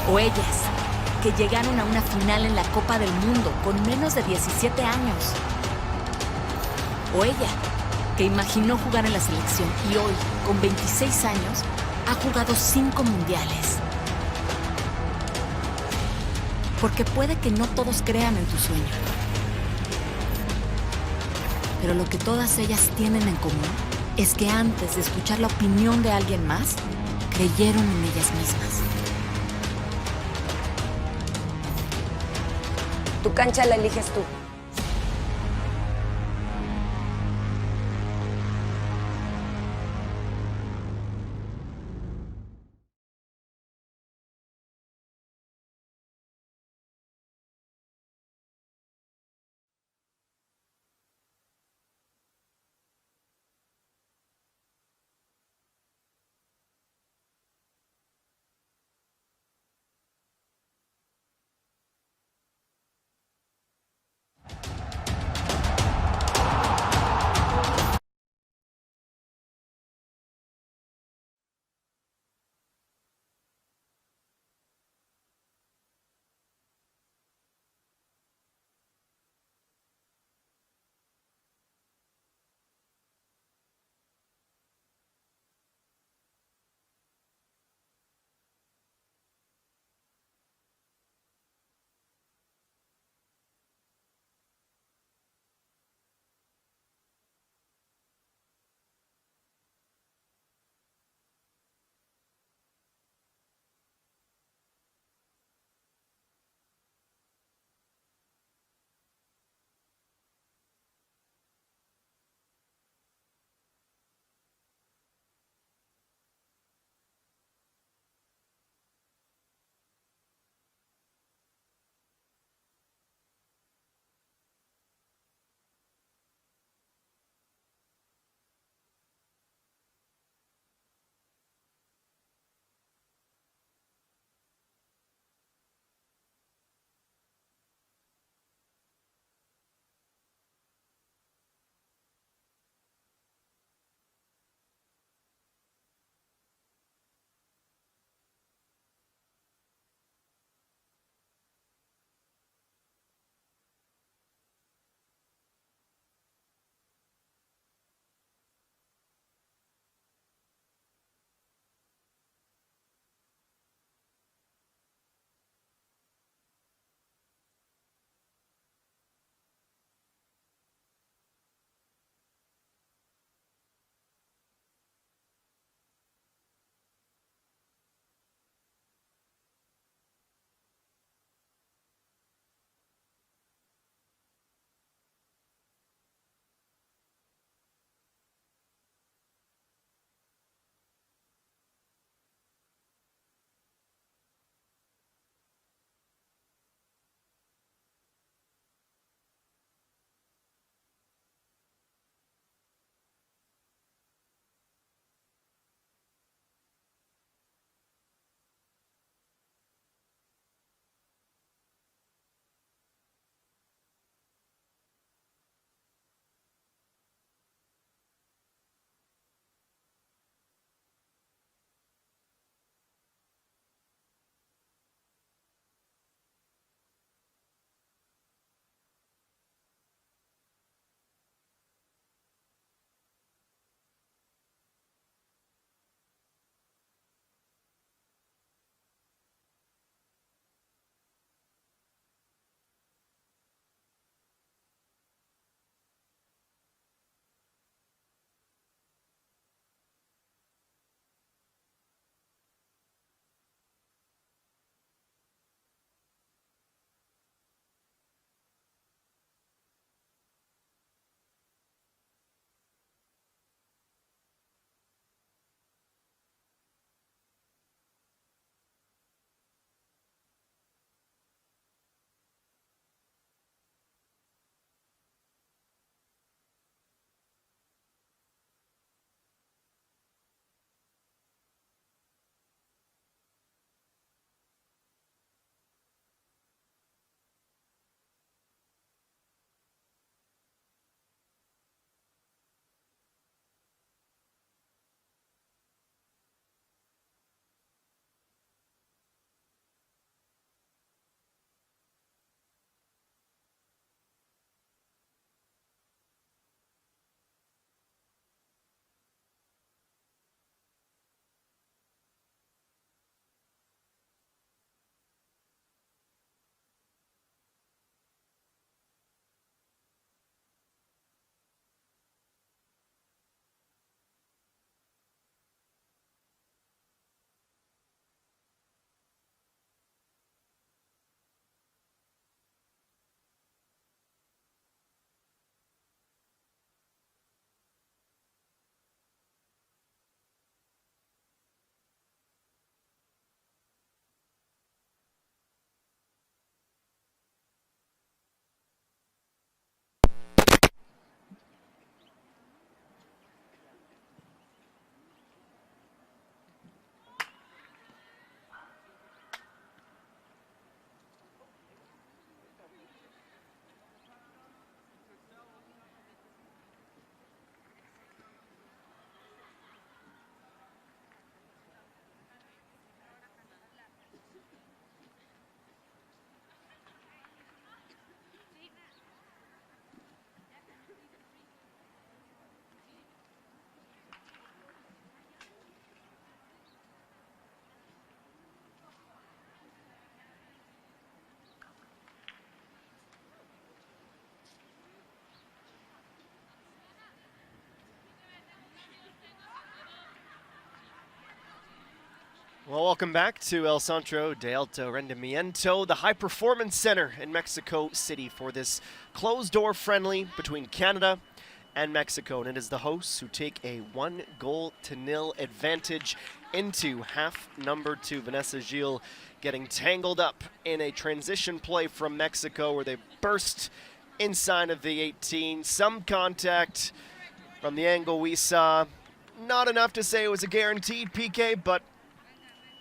O ellas, que llegaron a una final en la Copa del Mundo con menos de 17 años. O ella, que imaginó jugar en la selección y hoy, con 26 años, ha jugado 5 mundiales. Porque puede que no todos crean en tu sueño, Pero lo que todas ellas tienen en común es que antes de escuchar la opinión de alguien más, creyeron en ellas mismas. Tu cancha la eliges tú. Well, welcome back to El Centro de Alto Rendimiento, the High Performance Center in Mexico City for this closed-door friendly between Canada and Mexico. And it is the hosts who take a 1-0 advantage into half number 2. Vanessa Gil getting tangled up in a transition play from Mexico where they burst inside of the 18. Some contact from the angle we saw. Not enough to say it was a guaranteed PK, but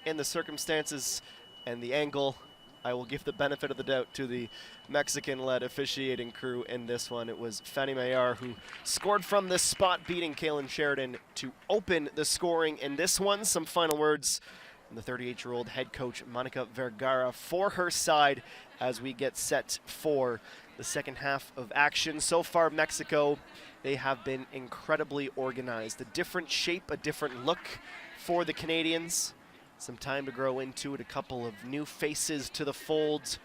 in the circumstances and the angle, I will give the benefit of the doubt to the Mexican-led officiating crew in this one. It was Fanny Mayar who scored from this spot, beating Kaylin Sheridan to open the scoring in this one. Some final words from the 38-year-old head coach Monica Vergara for her side as we get set for the second half of action. So far, Mexico, they have been incredibly organized. A different shape, a different look for the Canadians. Some time to grow into it, a couple of new faces to the fold,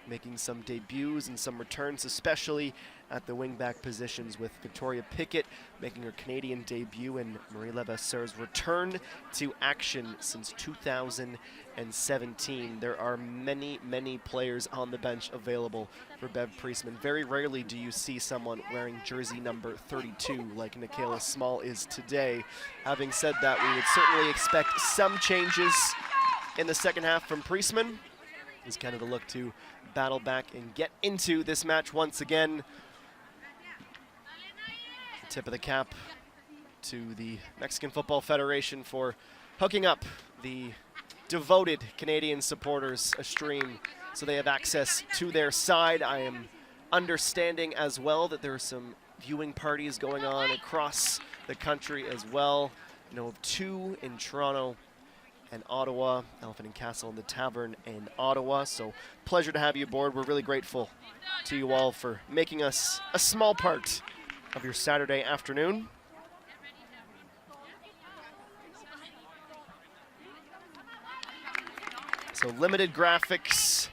making some debuts and some returns, especially at the wingback positions, with Victoria Pickett making her Canadian debut and Marie Levasseur's return to action since 2017. There are many, many players on the bench available for Bev Priestman. Very rarely do you see someone wearing jersey number 32 like Nikayla Small is today. Having said that, we would certainly expect some changes in the second half from Priestman. He's kind of the look to battle back and get into this match once again. Tip of the cap to the Mexican Football Federation for hooking up the devoted Canadian supporters a stream so they have access to their side. I am understanding as well that there are some viewing parties going on across the country as well. I know of 2 in Toronto and Ottawa, Elephant and Castle and the Tavern in Ottawa. So pleasure to have you aboard. We're really grateful to you all for making us a small part of your Saturday afternoon. So limited graphics,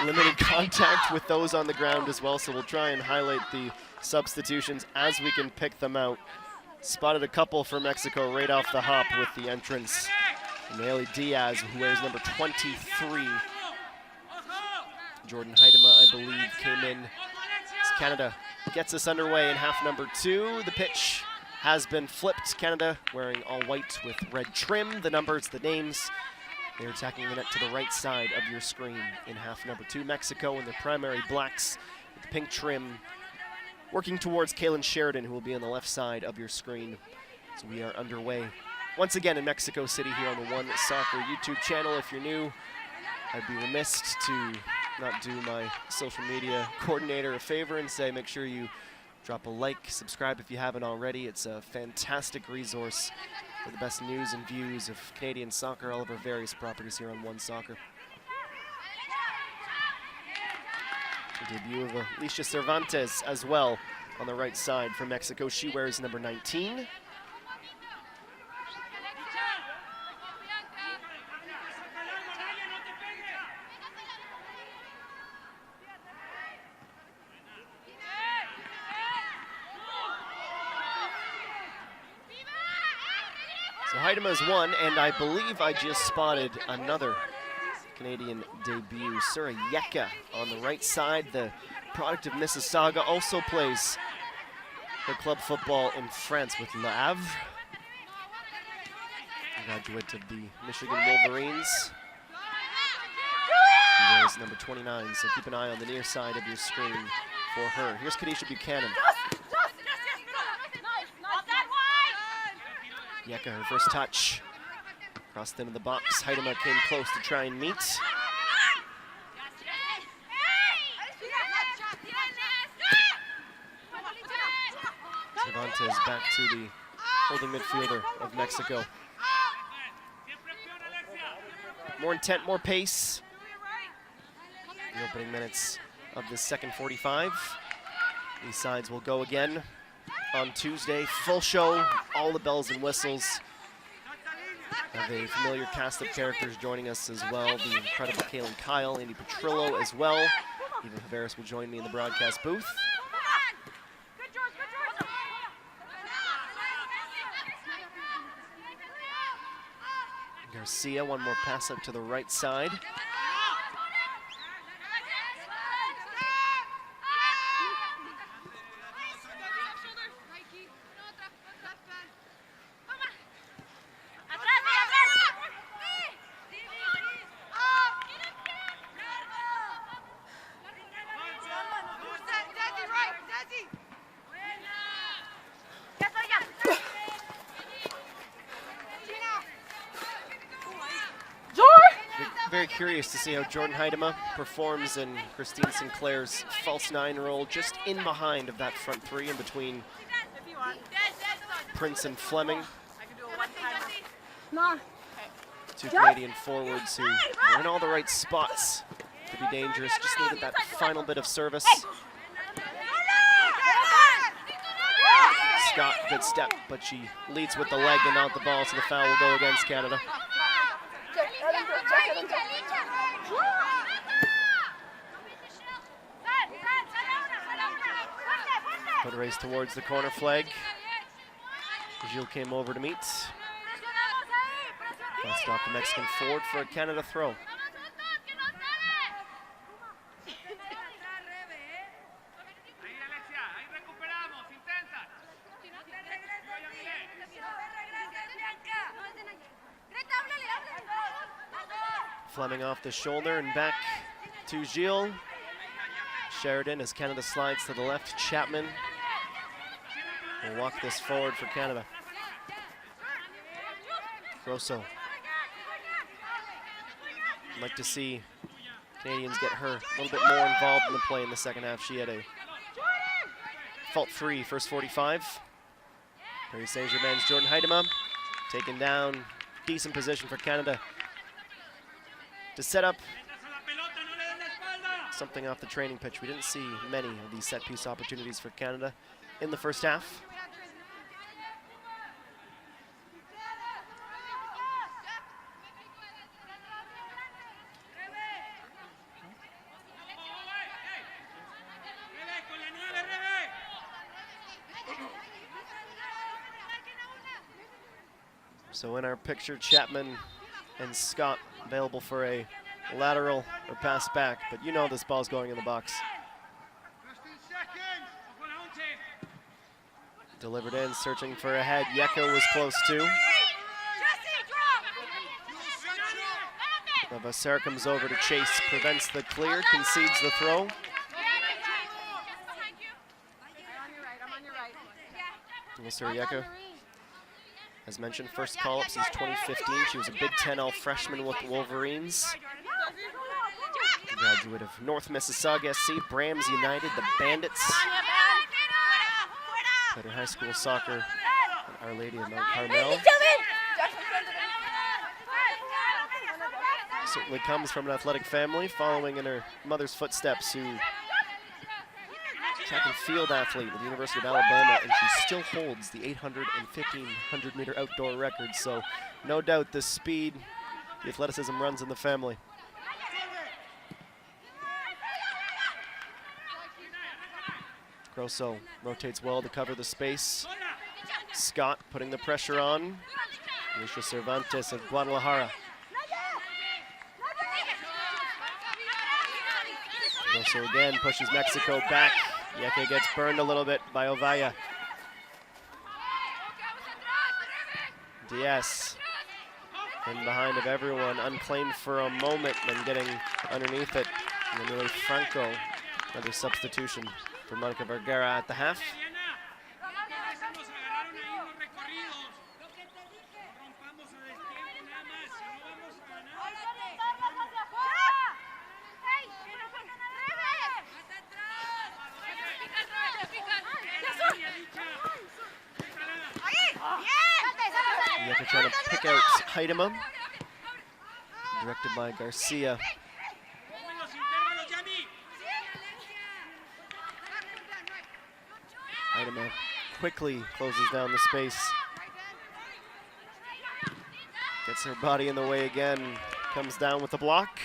limited contact with those on the ground as well. So we'll try and highlight the substitutions as we can pick them out. Spotted a couple for Mexico right off the hop with the entrance. Naeli Diaz, who wears number 23. Jordan Heidema, I believe, came in as Canada gets us underway in half number 2. The pitch has been flipped. Canada wearing all white with red trim. The numbers, the names. They're attacking the net to the right side of your screen in half number 2. Mexico in their primary blacks with the pink trim, working towards Kaylin Sheridan, who will be on the left side of your screen. So we are underway once again in Mexico City here on the One Soccer YouTube channel. If you're new, I'd be remiss to not do my social media coordinator a favor and say make sure you drop a like, subscribe if you haven't already. It's a fantastic resource for the best news and views of Canadian soccer, all of our various properties here on One Soccer. The debut of Alicia Cervantes as well on the right side for Mexico. She wears number 19. So Heidema is one, and I believe I just spotted another Canadian debut. Sura Yeka on the right side, the product of Mississauga, also plays her club football in France with Le Havre. Graduate of the Michigan Wolverines. She wears number 29, so keep an eye on the near side of your screen for her. Here's Kadisha Buchanan. Yeka, her first touch. Crossed into the box. Heidema came close to try and meet. Cervantes back to the holding midfielder of Mexico. More intent, more pace. The opening minutes of the second 45. These sides will go again on Tuesday. Full show, all the bells and whistles. Have a familiar cast of characters joining us as well. The incredible Kaylin Kyle, Andy Petrillo as well. Even Tavares will join me in the broadcast booth. Garcia, one more pass up to the right side. Very curious to see how Jordan Heidema performs in Christine Sinclair's false 9 role, just in behind of that front 3 in between Prince and Fleming. Two Canadian forwards who were in all the right spots to be dangerous, just needed that final bit of service. Scott, good step, but she leads with the leg and not the ball, so the foul will go against Canada. Put a race towards the corner flag. Gilles came over to meet. Passed off the Mexican forward for a Canada throw. Fleming off the shoulder and back to Gilles. Sheridan as Canada slides to the left. Chapman will walk this forward for Canada. Grosso. I'd like to see Canadians get her a little bit more involved in the play in the second half. She had a fault-free first 45. Paris Saint-Germain's Jordan Heidema taken down. Decent position for Canada to set up something off the training pitch. We didn't see many of these set-piece opportunities for Canada in the first half. So in our picture, Chapman and Scott available for a lateral or pass back, but you know this ball's going in the box. Delivered in, searching for a head. Yeko was close too. Becerra comes over to chase, prevents the clear, concedes the throw. Mr. Yeko, as mentioned, first call-up since 2015. She was a Big Ten All-Freshman with the Wolverines. A graduate of North Mississauga SC, Brams United, the Bandits. Played her high school soccer at Our Lady of Mount Carmel. Certainly comes from an athletic family, following in her mother's footsteps, who track and field athlete with the University of Alabama, and she still holds the 800 and 1500 meter outdoor records. So no doubt the speed, the athleticism runs in the family. Grosso rotates well to cover the space. Scott putting the pressure on. Alicia Cervantes of Guadalajara. Grosso again pushes Mexico back. Yeke gets burned a little bit by Ovalla. Diaz in behind of everyone, unclaimed for a moment, then getting underneath it. And then really Franco, another substitution for Monica Vergara at the half. Yeke trying to pick out Heidema, directed by Garcia. Heidema quickly closes down the space. Gets her body in the way again, comes down with the block.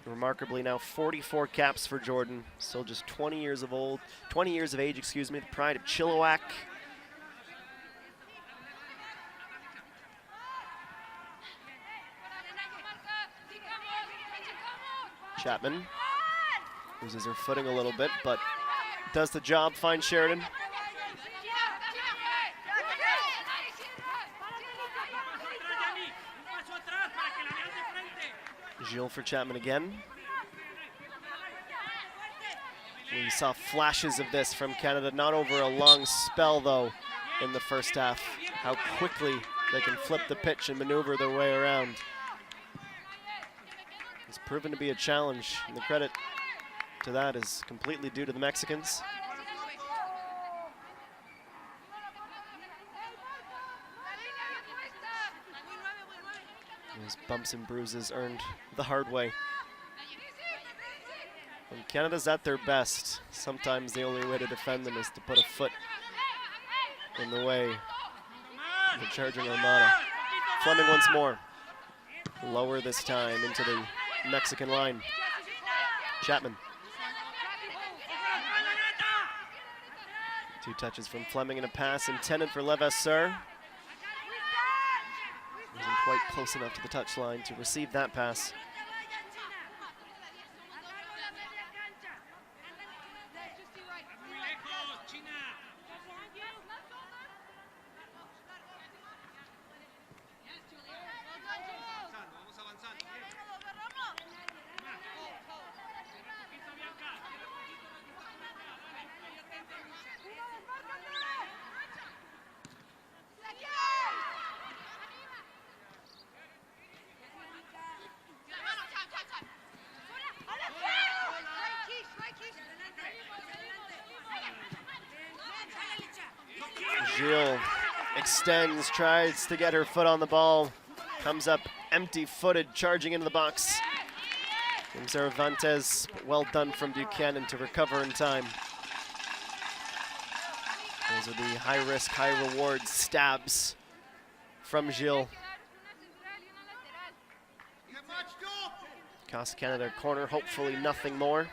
Remarkably now 44 caps for Jordan, still just 20 years of age, the pride of Chilliwack. Chapman loses her footing a little bit, but does the job, finds Sheridan. Gilles for Chapman again. We saw flashes of this from Canada, not over a long spell though in the first half. How quickly they can flip the pitch and maneuver their way around. It's proven to be a challenge, and the credit to that is completely due to the Mexicans. Those bumps and bruises earned the hard way. When Canada's at their best, sometimes the only way to defend them is to put a foot in the way of the charging armada. Fleming once more. Lower this time into the Mexican line. Chapman. 2 touches from Fleming and a pass intended for Levasseur. Wasn't quite close enough to the touchline to receive that pass. Gilles extends, tries to get her foot on the ball, comes up empty-footed, charging into the box. From Cervantes, but well done from Buchanan to recover in time. Those are the high-risk, high-reward stabs from Gilles. Cost Canada a corner, hopefully nothing more.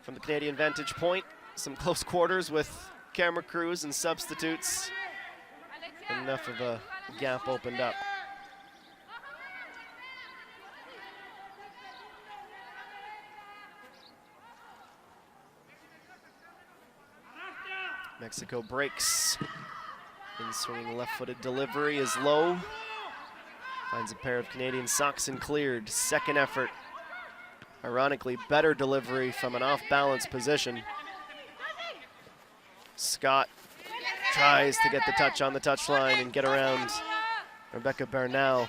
From the Canadian vantage point, some close quarters with camera crews and substitutes. Enough of a gap opened up. Mexico breaks. In swinging left-footed delivery is low. Finds a pair of Canadian socks and cleared. Second effort. Ironically, better delivery from an off-balance position. Scott tries to get the touch on the touchline and get around Rebecca Bernal.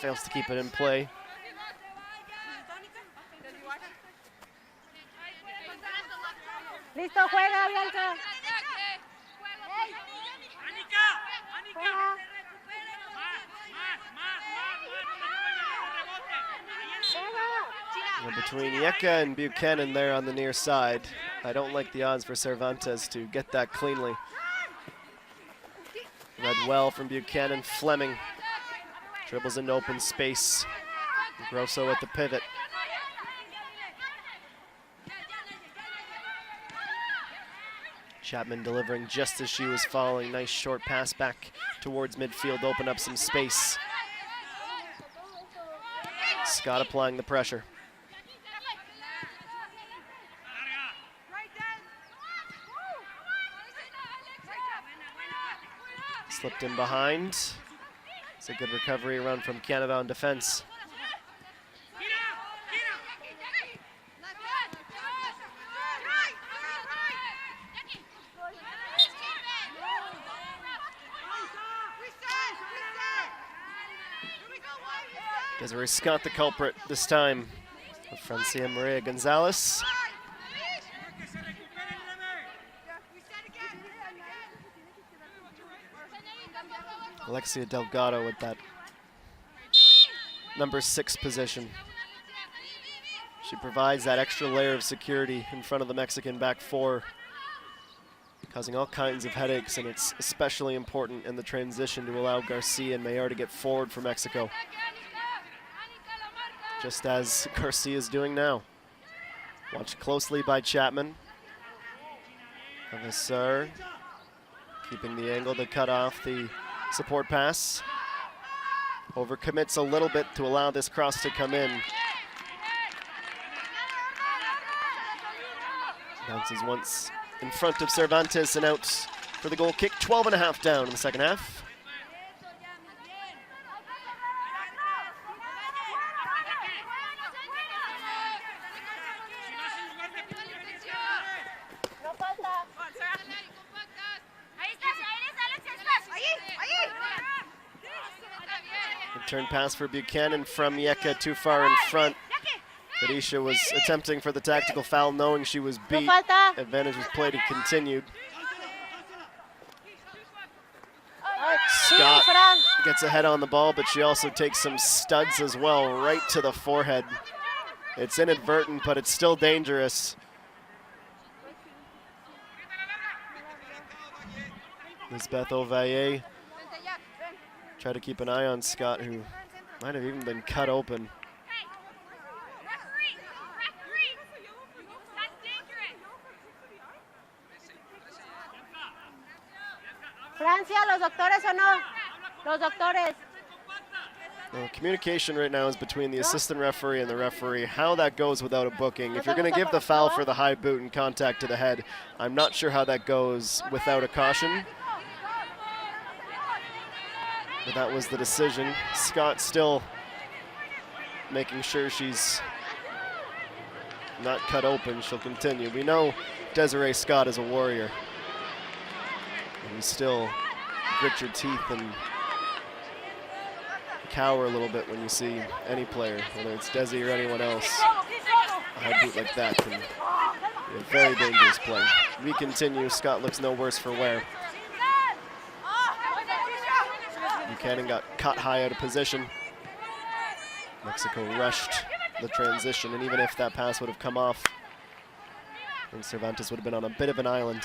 Fails to keep it in play. Listo, juega, Bianca. Well, between Yeka and Buchanan there on the near side, I don't like the odds for Cervantes to get that cleanly. Read well from Buchanan. Fleming dribbles into open space. Grosso at the pivot. Chapman delivering just as she was falling. Nice short pass back towards midfield, open up some space. Scott applying the pressure. Slipped in behind. It's a good recovery run from Canada on defense. Desiree Scott the culprit this time. Francia Maria Gonzalez. Alexia Delgado with that number 6 position. She provides that extra layer of security in front of the Mexican back four, causing all kinds of headaches, and it's especially important in the transition to allow Garcia and Mayer to get forward for Mexico, just as Garcia is doing now. Watched closely by Chapman. Levasseur keeping the angle to cut off the support pass. Overcommits a little bit to allow this cross to come in. Bounces once in front of Cervantes and out for the goal kick. 12.5 down in the second half. Return pass for Buchanan from Yeka, too far in front. Kadisha was attempting for the tactical foul, knowing she was beat. Advantage was played and continued. Scott gets a head on the ball, but she also takes some studs as well, right to the forehead. It's inadvertent, but it's still dangerous. Lisbeth Ovalle try to keep an eye on Scott, who might have even been cut open. Francia, los doctores o no? Los doctores. Well, communication right now is between the assistant referee and the referee. How that goes without a booking. If you're going to give the foul for the high boot and contact to the head, I'm not sure how that goes without a caution. But that was the decision. Scott still making sure she's not cut open. She'll continue. We know Desiree Scott is a warrior. And you still grit your teeth and cower a little bit when you see any player, whether it's Desi or anyone else. A high boot like that can be a very dangerous play. We continue. Scott looks no worse for wear. Buchanan got caught high out of position. Mexico rushed the transition, and even if that pass would have come off, then Cervantes would have been on a bit of an island.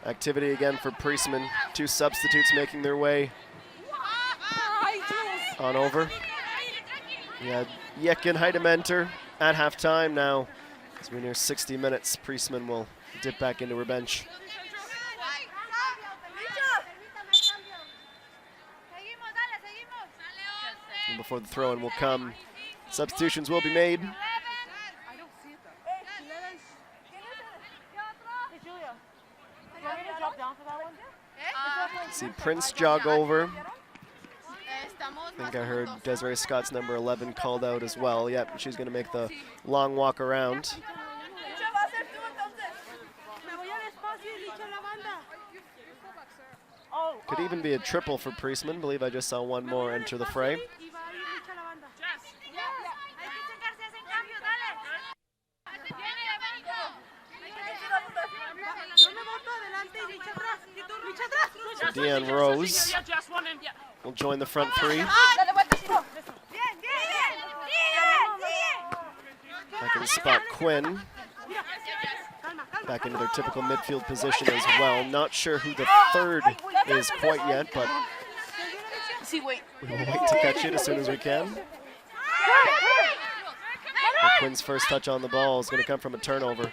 Activity again for Priestman. Two substitutes making their way on over. We had Yek and Heidem enter at halftime. Now, as we're near 60 minutes, Priestman will dip back into her bench. And before the throw-in will come, substitutions will be made. See Prince jog over. I think I heard Desiree Scott's number 11 called out as well. Yep, she's going to make the long walk around. Could even be a triple for Priestman. I believe I just saw one more enter the fray. So Deanne Rose will join the front three. Back in the spot, Quinn. Back into their typical midfield position as well. Not sure who the third is quite yet, but we will wait to catch it as soon as we can. But Quinn's first touch on the ball is going to come from a turnover.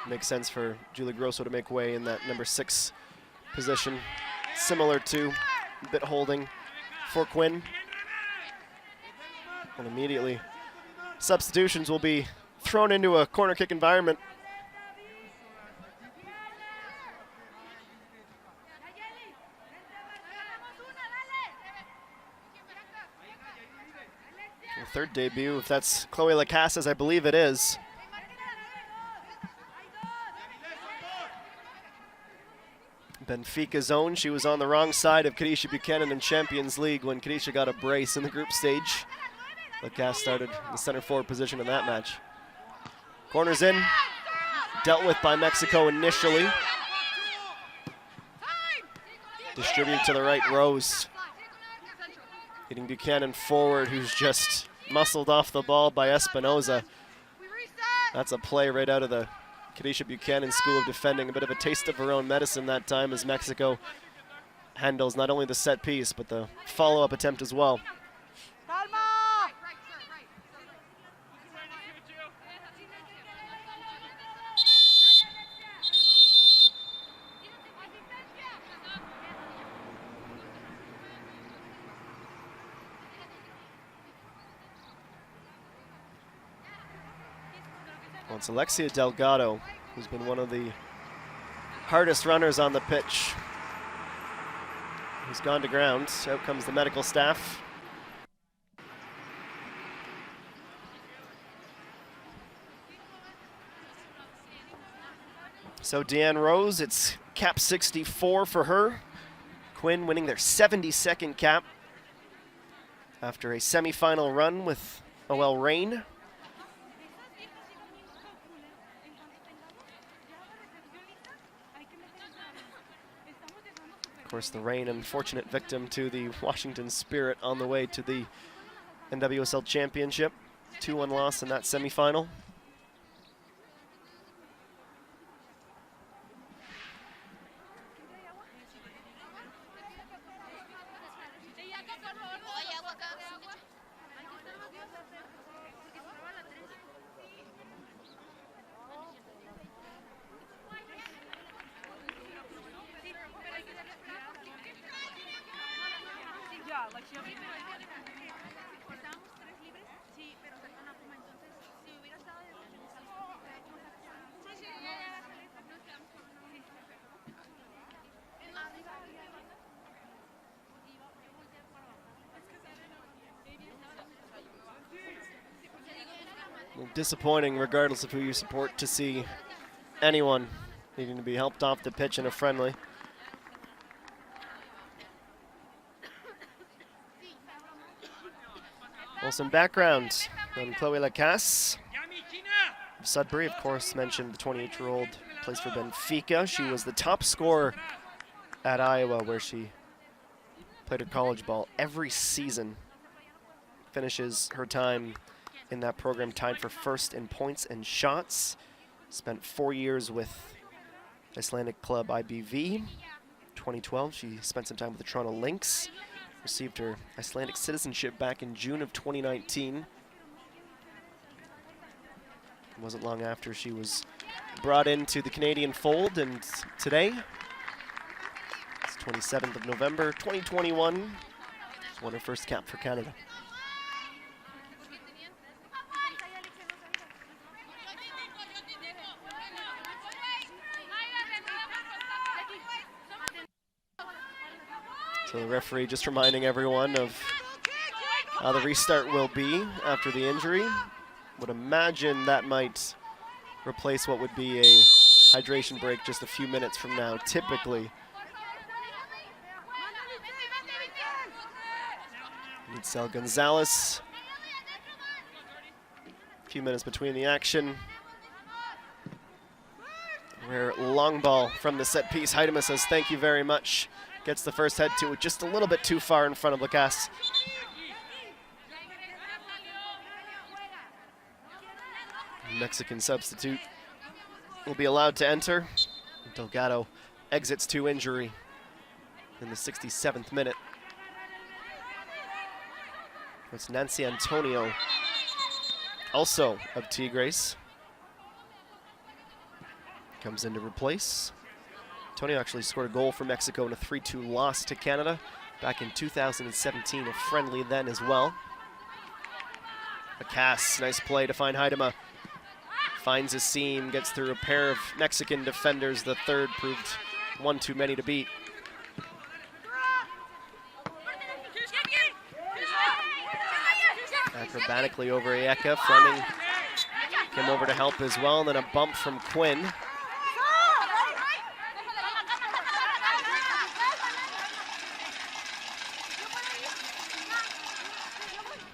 Makes sense for Julie Grosso to make way in that number 6 position. Similar to a bit holding for Quinn. And immediately, substitutions will be thrown into a corner kick environment. Her third debut, if that's Chloe Lacasas, I believe it is. Benfica's own. She was on the wrong side of Kadisha Buchanan in Champions League when Kadisha got a brace in the group stage. Lacas started in the center forward position in that match. Corners in, dealt with by Mexico initially. Distributed to the right, Rose. Getting Buchanan forward, who's just muscled off the ball by Espinoza. That's a play right out of the Kadisha Buchanan School of Defending. A bit of a taste of her own medicine that time as Mexico handles not only the set piece, but the follow-up attempt as well. Well, it's Alexia Delgado, who's been one of the hardest runners on the pitch, who's gone to ground. Out comes the medical staff. So Deanne Rose, it's cap 64 for her. Quinn winning their 72nd cap after a semifinal run with OL Reign. Of course, the Reign, unfortunate victim to the Washington Spirit on the way to the NWSL Championship. 2-1 loss in that semifinal. Disappointing, regardless of who you support, to see anyone needing to be helped off the pitch in a friendly. Well, some background on Chloe Lacasse. Sudbury, of course, mentioned the 28-year-old, plays for Benfica. She was the top scorer at Iowa, where she played her college ball every season. Finishes her time in that program tied for first in points and shots. Spent 4 years with Icelandic club IBV. 2012, she spent some time with the Toronto Lynx. Received her Icelandic citizenship back in June of 2019. It wasn't long after she was brought into the Canadian fold, and today, it's 27th of November, 2021, she won her first cap for Canada. So the referee just reminding everyone of how the restart will be after the injury. Would imagine that might replace what would be a hydration break just a few minutes from now, typically. Itzel Gonzalez. A few minutes between the action. Rare long ball from the set piece. Heidema says thank you very much. Gets the first head to it just a little bit too far in front of Lacasse. Mexican substitute will be allowed to enter. Delgado exits to injury in the 67th minute. It's Nancy Antonio, also of Tigres. Comes in to replace. Antonio actually scored a goal for Mexico in a 3-2 loss to Canada back in 2017, a friendly then as well. Lacasse, nice play to find Heidema. Finds a seam, gets through a pair of Mexican defenders. The third proved one too many to beat. Acrobatically over Ayeka. Fleming came over to help as well, and then a bump from Quinn.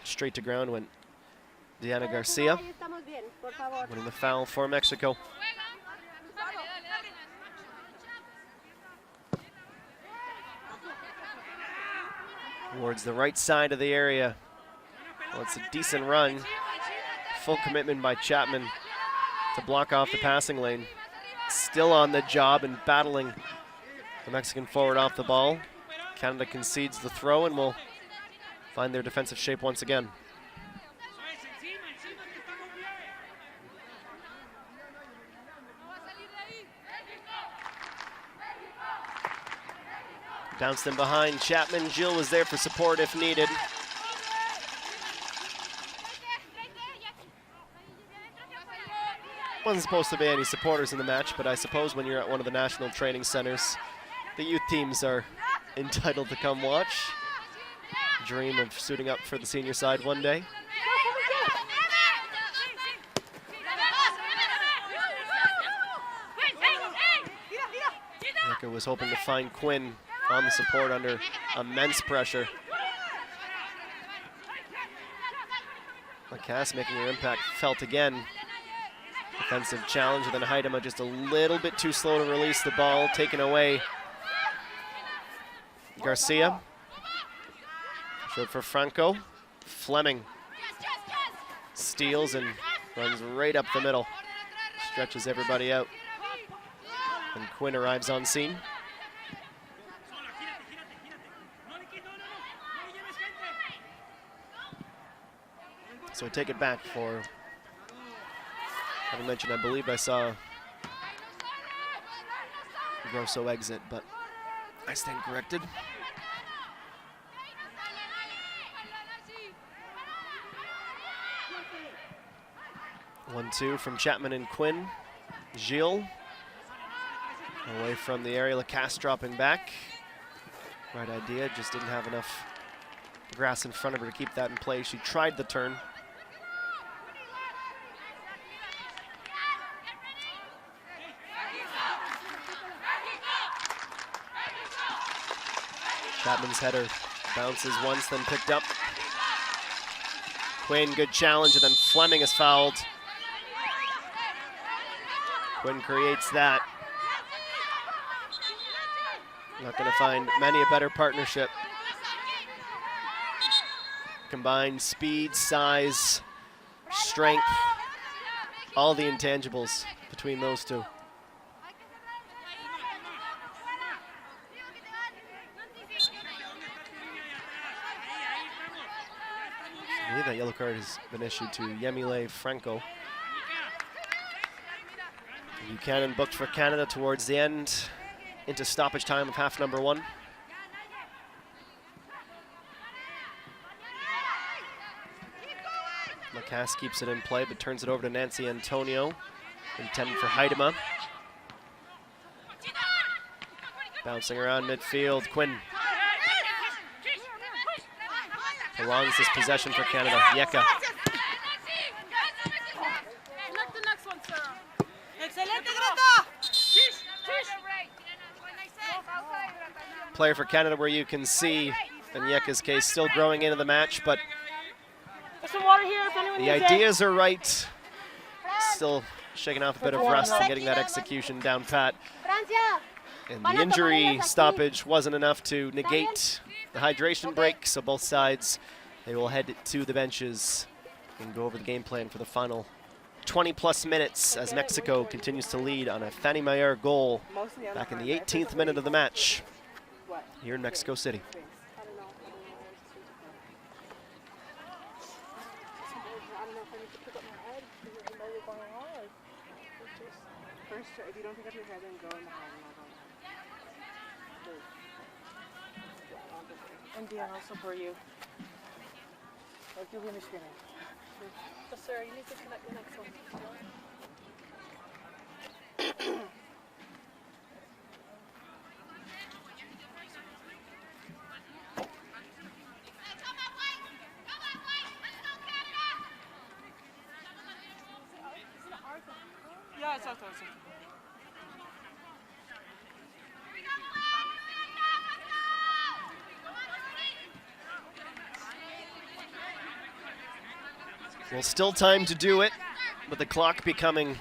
Straight to ground went Diana Garcia, winning the foul for Mexico. Towards the right side of the area. Well, it's a decent run. Full commitment by Chapman to block off the passing lane. Still on the job and battling the Mexican forward off the ball. Canada concedes the throw and will find their defensive shape once again. Bounced in behind Chapman. Jill was there for support if needed. Wasn't supposed to be any supporters in the match, but I suppose when you're at one of the national training centers, the youth teams are entitled to come watch. Dream of suiting up for the senior side one day. Yeka was hoping to find Quinn on the support under immense pressure. Lacasse making her impact felt again. Defensive challenge, and then Haidema just a little bit too slow to release the ball, taken away. Garcia. Showed for Franco. Fleming steals and runs right up the middle. Stretches everybody out. And Quinn arrives on scene. So I take it back for, having mentioned, I believe I saw Grosso exit, but I stand corrected. One, two from Chapman and Quinn. Gilles away from the area. Lacasse dropping back. Right idea, just didn't have enough grass in front of her to keep that in play. She tried the turn. Chapman's header bounces once, then picked up. Quinn, good challenge, and then Fleming is fouled. Quinn creates that. Not going to find many a better partnership. Combined speed, size, strength, all the intangibles between those two. I believe that yellow card has been issued to Yemile Franco. Buchanan booked for Canada towards the end, into stoppage time of half number one. Lacasse keeps it in play, but turns it over to Nancy Antonio, intended for Haidema. Bouncing around midfield, Quinn prolongs this possession for Canada. Yeka. Player for Canada where you can see, in Yeka's case, still growing into the match, but the ideas are right. Still shaking off a bit of rust and getting that execution down pat. And the injury stoppage wasn't enough to negate the hydration break, so both sides, they will head to the benches and go over the game plan for the final 20-plus minutes as Mexico continues to lead on a Fanny Mayer goal back in the 18th minute of the match here in Mexico City. If you don't pick up your head, then go in the hall. And Dion, I'll support you. Like you'll be in the screen. So, sir, you need to connect the next one. Yeah, it's okay. Well, still time to do it, but the clock becoming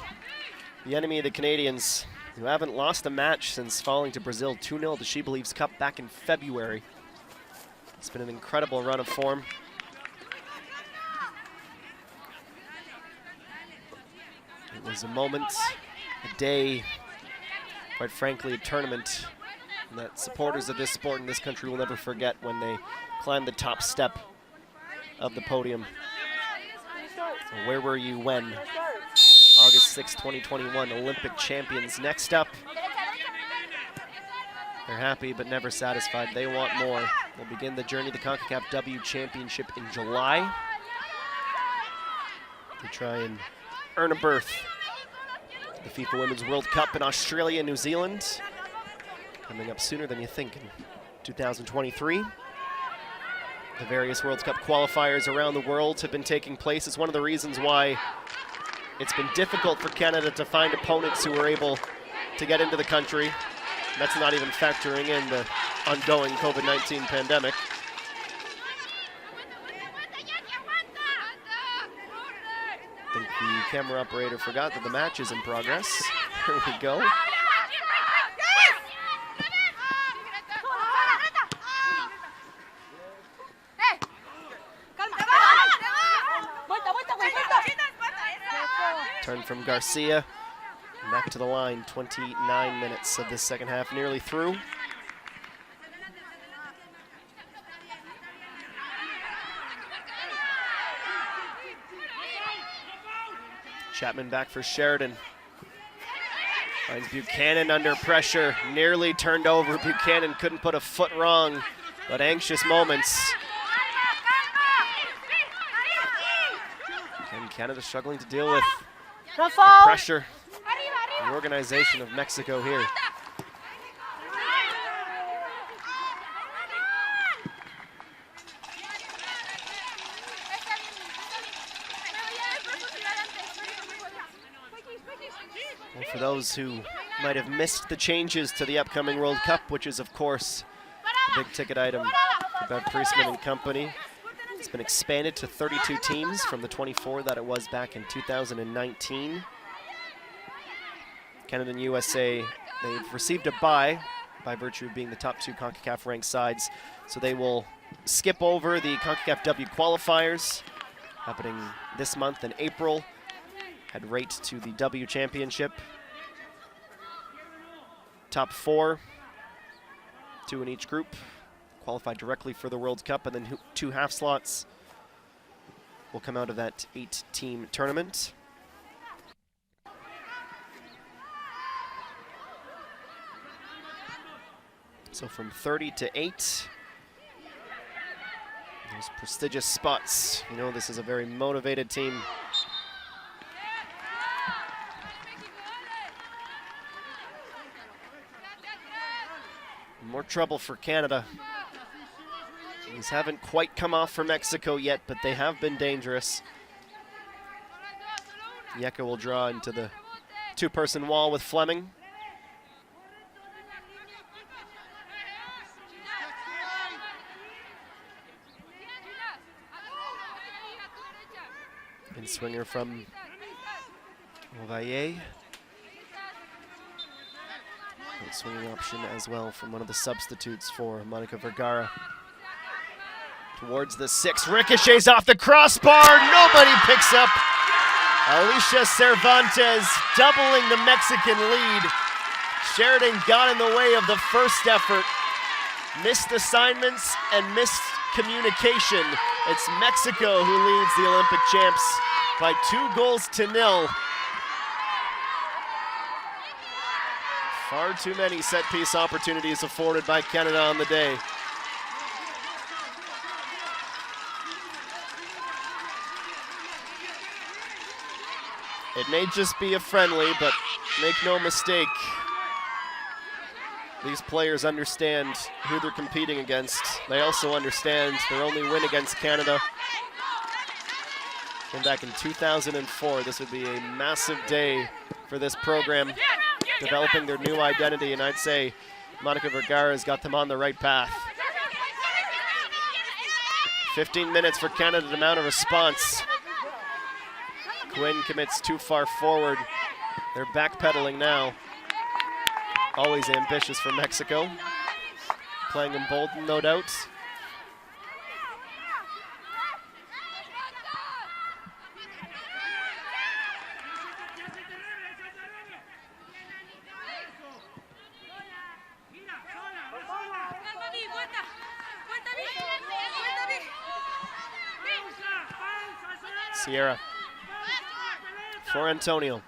the enemy of the Canadians, who haven't lost a match since falling to Brazil 2-0 to She Believes Cup back in February. It's been an incredible run of form. It was a moment, a day, quite frankly, a tournament that supporters of this sport in this country will never forget when they climbed the top step of the podium. So where were you when? August 6, 2021, Olympic champions. Next up, they're happy but never satisfied. They want more. They'll begin the journey to the CONCACAF W Championship in July to try and earn a berth The FIFA Women's World Cup in Australia and New Zealand. Coming up sooner than you think in 2023. The various World Cup qualifiers around the world have been taking place. It's one of the reasons why it's been difficult for Canada to find opponents who are able to get into the country. That's not even factoring in the ongoing COVID-19 pandemic. I think the camera operator forgot that the match is in progress. Here we go. Turn from Garcia. Back to the line, 29 minutes of this second half, nearly through. Chapman back for Sheridan. Finds Buchanan under pressure, nearly turned over. Buchanan couldn't put a foot wrong, but anxious moments. And Canada struggling to deal with the pressure. The organization of Mexico here. And for those who might have missed the changes to the upcoming World Cup, which is of course a big ticket item for Bev Priestman and company, it's been expanded to 32 teams from the 24 that it was back in 2019. Canada and USA, they've received a bye by virtue of being the top 2 CONCACAF ranked sides. So they will skip over the CONCACAF W qualifiers happening this month in April. Head right to the W Championship. Top 4, 2 in each group, qualify directly for the World Cup, and then 2 half slots will come out of that 8-team tournament. So from 30 to 8, those prestigious spots. You know, this is a very motivated team. More trouble for Canada. These haven't quite come off for Mexico yet, but they have been dangerous. Yeka will draw into the 2-person wall with Fleming. And swinger from Ovalle. Swinging option as well from one of the substitutes for Monica Vergara. Towards the 6, ricochets off the crossbar, nobody picks up. Alicia Cervantes doubling the Mexican lead. Sheridan got in the way of the first effort. Missed assignments and missed communication. It's Mexico who leads the Olympic champs by 2-0. Far too many set-piece opportunities afforded by Canada on the day. It may just be a friendly, but make no mistake, these players understand who they're competing against. They also understand their only win against Canada came back in 2004. This would be a massive day for this program, developing their new identity, and I'd say Monica Vergara's got them on the right path. 15 minutes for Canada to mount a response. Quinn commits too far forward. They're backpedaling now. Always ambitious for Mexico. Playing emboldened, no doubt. Sierra for Antonio.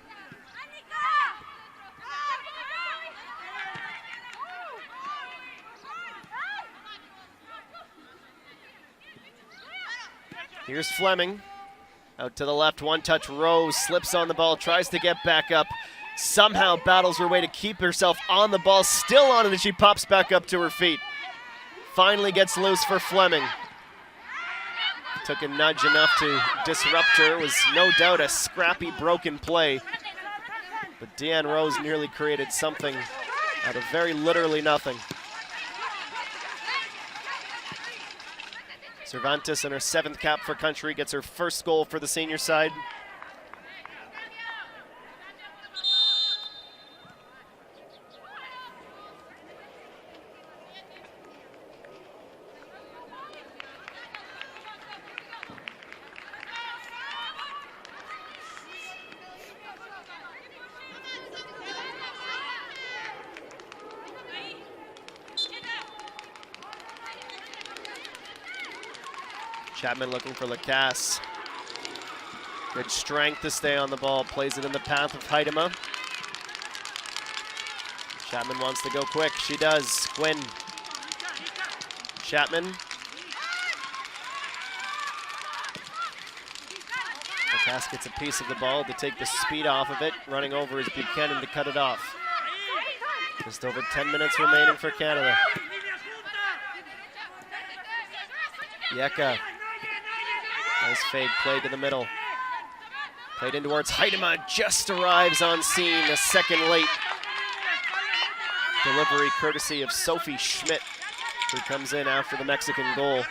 Here's Fleming. Out to the left, one-touch Rose, slips on the ball, tries to get back up. somehow battles her way to keep herself on the ball, still on it, and she pops back up to her feet. Finally gets loose for Fleming. Took a nudge enough to disrupt her. It was no doubt a scrappy, broken play. But Deanne Rose nearly created something out of very literally nothing. Cervantes in her 7th cap for country gets her first goal for the senior side. Chapman looking for Lacasse. Good strength to stay on the ball. Plays it in the path of Heidema. Chapman wants to go quick. She does. Quinn. Chapman. Lacasse gets a piece of the ball to take the speed off of it. Running over is Buchanan to cut it off. Just over 10 minutes remaining for Canada. Yeka. Nice fade play to the middle. Played in towards Heidema, just arrives on scene, a second late. Delivery courtesy of Sophie Schmidt, who comes in after the Mexican goal.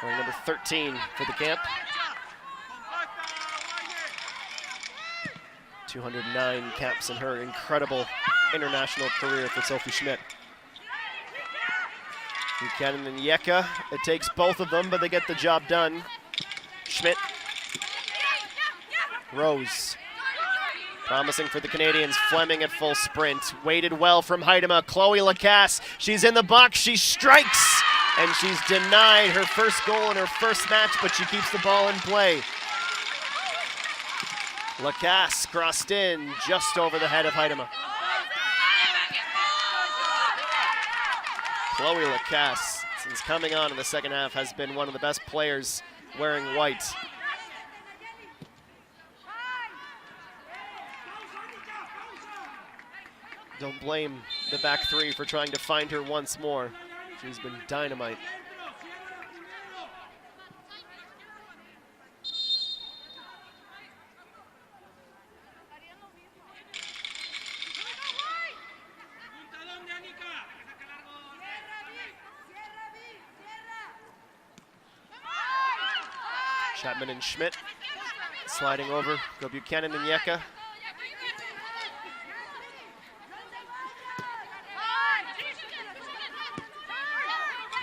Wearing number 13 for the camp. 209 caps in her incredible international career for Sophie Schmidt. Buchanan and Yeka, it takes both of them, but they get the job done. Schmidt. Rose. Promising for the Canadians. Fleming at full sprint. Waited well from Heidema. Chloe Lacasse. She's in the box. She strikes. And she's denied her first goal in her first match, but she keeps the ball in play. Lacasse crossed in just over the head of Heidema. Chloe Lacasse, since coming on in the second half, has been one of the best players wearing white. Don't blame the back three for trying to find her once more. She's been dynamite. Chapman and Schmidt sliding over. Go Buchanan and Yeka.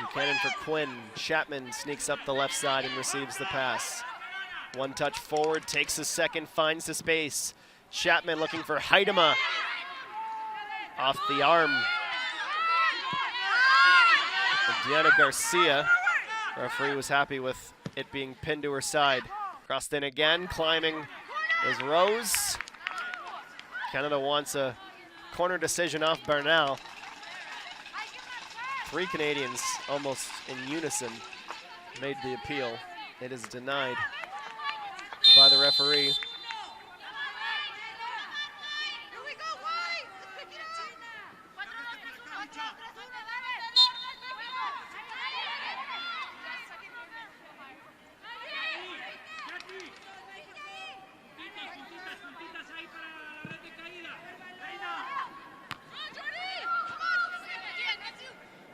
Buchanan for Quinn. Chapman sneaks up the left side and receives the pass. One touch forward, takes a second, finds the space. Chapman looking for Heidema. Off the arm. And Diana Garcia. Referee was happy with it being pinned to her side. Crossed in again, climbing is Rose. Canada wants a corner decision off Bernal. 3 Canadians almost in unison made the appeal. It is denied by the referee.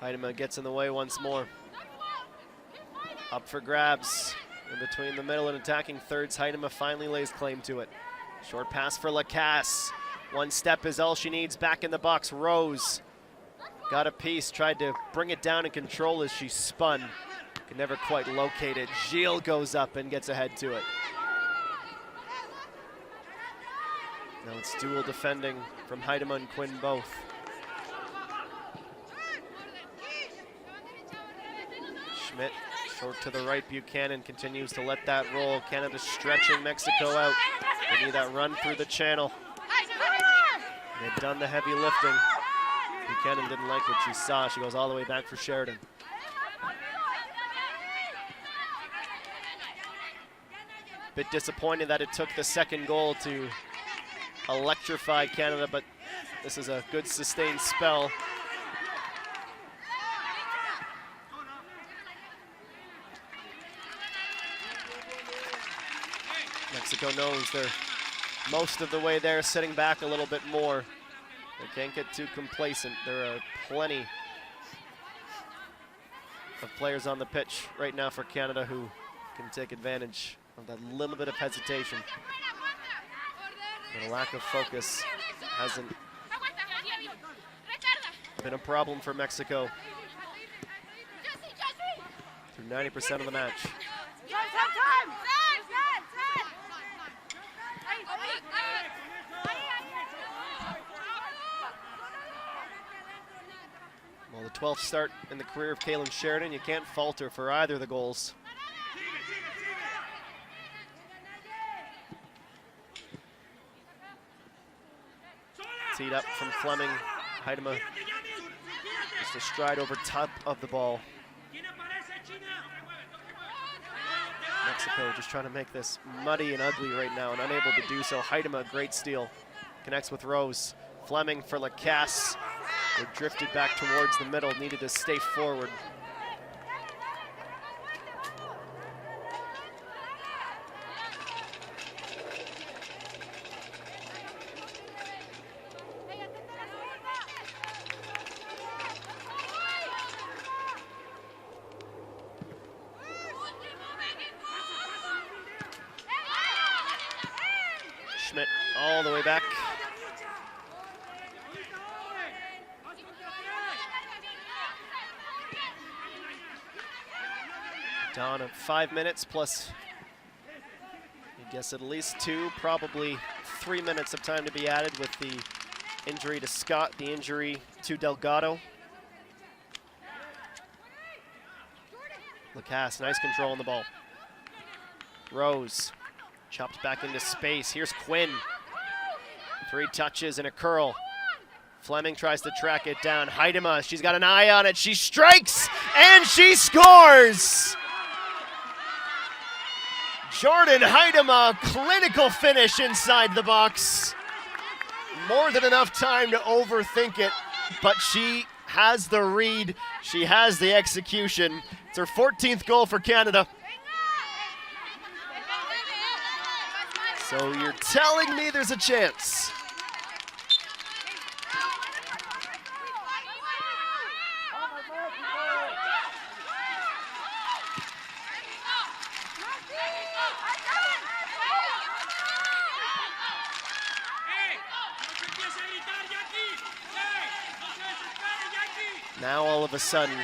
Heidema gets in the way once more. Up for grabs in between the middle and attacking thirds. Heidema finally lays claim to it. Short pass for Lacasse. One step is all she needs. Back in the box, Rose. Got a piece, tried to bring it down and control as she spun. Could never quite locate it. Gilles goes up and gets ahead to it. Now it's dual defending from Heidema and Quinn both. Schmidt, short to the right. Buchanan continues to let that roll. Canada stretching Mexico out. They need that run through the channel. They've done the heavy lifting. Buchanan didn't like what she saw. She goes all the way back for Sheridan. Bit disappointed that it took the second goal to electrify Canada, but this is a good sustained spell. Mexico knows they're most of the way there, sitting back a little bit more. They can't get too complacent. There are plenty of players on the pitch right now for Canada who can take advantage of that little bit of hesitation. But a lack of focus hasn't been a problem for Mexico through 90% of the match. Well, the 12th start in the career of Kailen Sheridan, you can't falter for either of the goals. Teed up from Fleming. Heidema just a stride over top of the ball. Mexico just trying to make this muddy and ugly right now and unable to do so. Heidema, great steal. Connects with Rose. Fleming for Lacasse. They drifted back towards the middle, needed to stay forward. Schmidt all the way back. Down of 5 minutes plus, I guess at least 2, probably 3 minutes of time to be added with the injury to Scott, the injury to Delgado. Lacasse, nice control on the ball. Rose, chopped back into space. Here's Quinn. 3 touches and a curl. Fleming tries to track it down. Heidema, she's got an eye on it. She strikes and she scores! Jordan Heidema, clinical finish inside the box. More than enough time to overthink it, but she has the read, she has the execution. It's her 14th goal for Canada. So you're telling me there's a chance. Now all of a sudden,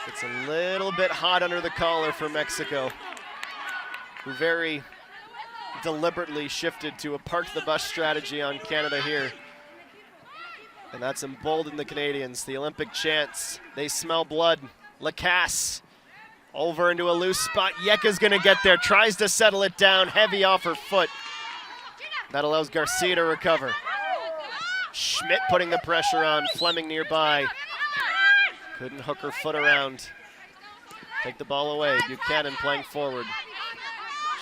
it's a little bit hot under the collar for Mexico, who very deliberately shifted to a park the bus strategy on Canada here. And that's emboldened the Canadians. The Olympic chants, they smell blood. Lacasse over into a loose spot. Yeka's gonna get there, tries to settle it down, heavy off her foot. That allows Garcia to recover. Schmidt putting the pressure on, Fleming nearby. Couldn't hook her foot around. Take the ball away. Buchanan playing forward.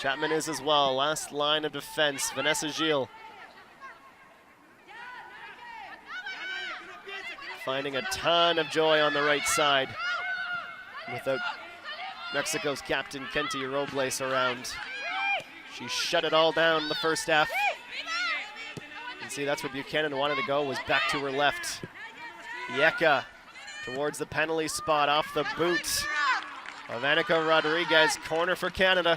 Chapman is as well. Last line of defense. Vanessa Gilles. Finding a ton of joy on the right side without Mexico's captain Kenty Robles around. She shut it all down in the first half. You can see that's where Buchanan wanted to go, was back to her left. Yeka towards the penalty spot off the boot of Annika Rodriguez. Corner for Canada.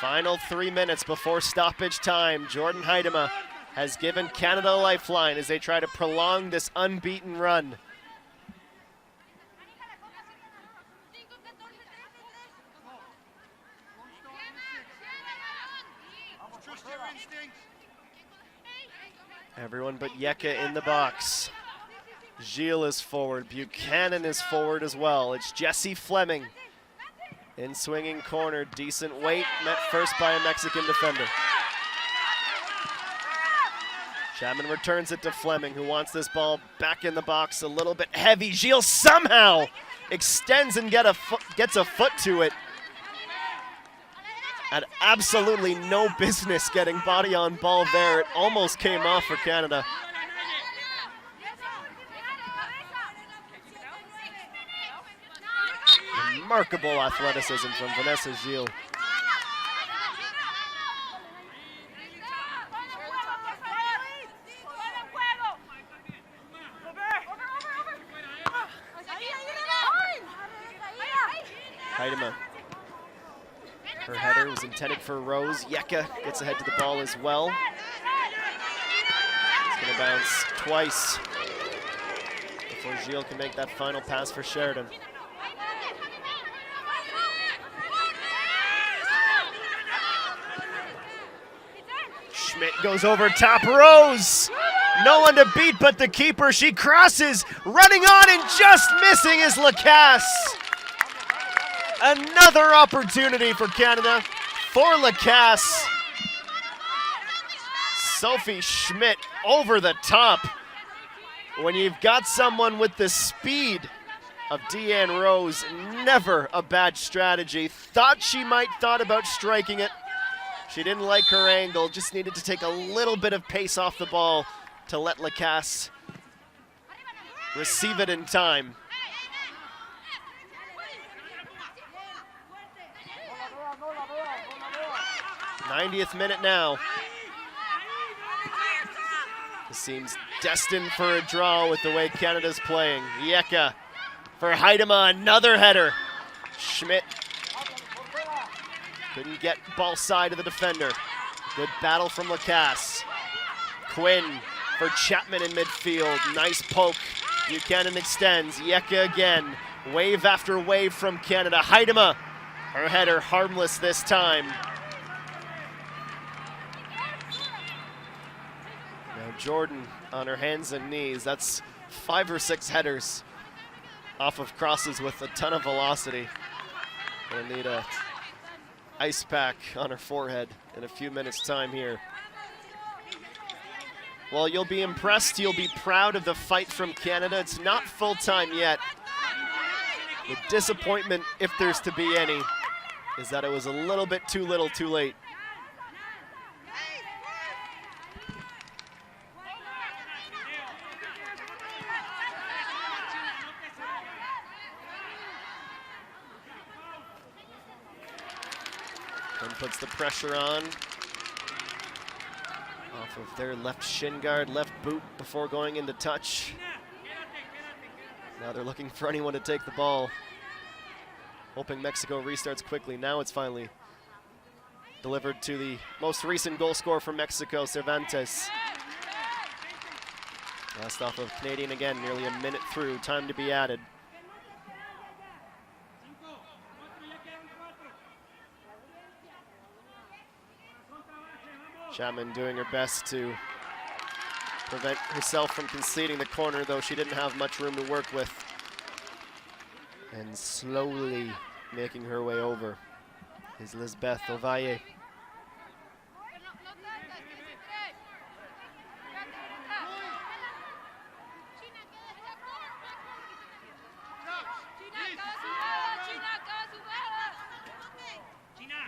Final 3 minutes before stoppage time. Jordan Heidema has given Canada a lifeline as they try to prolong this unbeaten run. Everyone but Yeka in the box. Gilles is forward, Buchanan is forward as well. It's Jessie Fleming in swinging corner, decent weight, met first by a Mexican defender. Chapman returns it to Fleming, who wants this ball back in the box a little bit heavy. Gilles somehow extends and gets a foot to it. Had absolutely no business getting body on ball there. It almost came off for Canada. Remarkable athleticism from Vanessa Gilles. Heidema. Her header was intended for Rose. Yeka gets ahead to the ball as well. It's going to bounce twice before Gilles can make that final pass for Sheridan. Schmidt goes over top. Rose! No one to beat but the keeper. She crosses, running on and just missing is Lacasse. Another opportunity for Canada, for Lacasse. Sophie Schmidt over the top. When you've got someone with the speed of Deanne Rose, never a bad strategy. Thought she might thought about striking it. She didn't like her angle, just needed to take a little bit of pace off the ball to let Lacasse receive it in time. 90th minute now. This seems destined for a draw with the way Canada's playing. Yeka for Heidema, another header. Schmidt couldn't get ball side of the defender. Good battle from Lacasse. Quinn for Chapman in midfield. Nice poke. Buchanan extends. Yeka again. Wave after wave from Canada. Heidema, her header harmless this time. Now Jordan on her hands and knees. That's 5 or 6 headers off of crosses with a ton of velocity. Gonna need a ice pack on her forehead in a few minutes time here. Well, you'll be impressed, you'll be proud of the fight from Canada. It's not full time yet. The disappointment, if there's to be any, is that it was a little bit too little too late. And puts the pressure on. Off of their left shin guard, left boot before going into touch. Now they're looking for anyone to take the ball. Hoping Mexico restarts quickly. Now it's finally delivered to the most recent goal scorer for Mexico, Cervantes. Last off of Canadian again, nearly a minute through, time to be added. Chapman doing her best to prevent herself from conceding the corner, though she didn't have much room to work with. And slowly making her way over is Lisbeth Ovalle.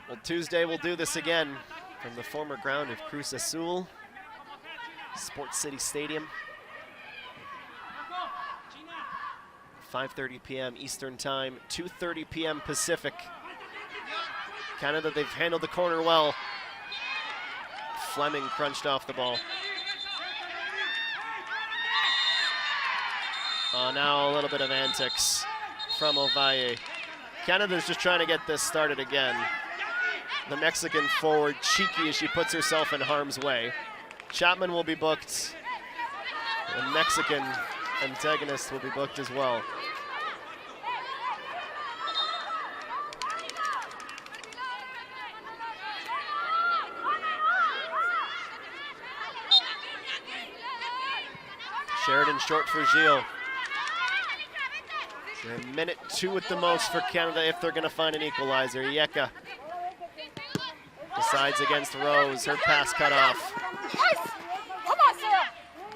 Well, Tuesday we'll do this again from the former ground of Cruz Azul, Sports City Stadium. 5:30 p.m. Eastern Time, 2:30 p.m. Pacific. Canada, they've handled the corner well. Fleming crunched off the ball. Now a little bit of antics from Ovalle. Canada's just trying to get this started again. The Mexican forward cheeky as she puts herself in harm's way. Chapman will be booked. The Mexican antagonist will be booked as well. Sheridan short for Gilles. A minute 2 at the most for Canada if they're going to find an equalizer. Yeka decides against Rose. Her pass cut off.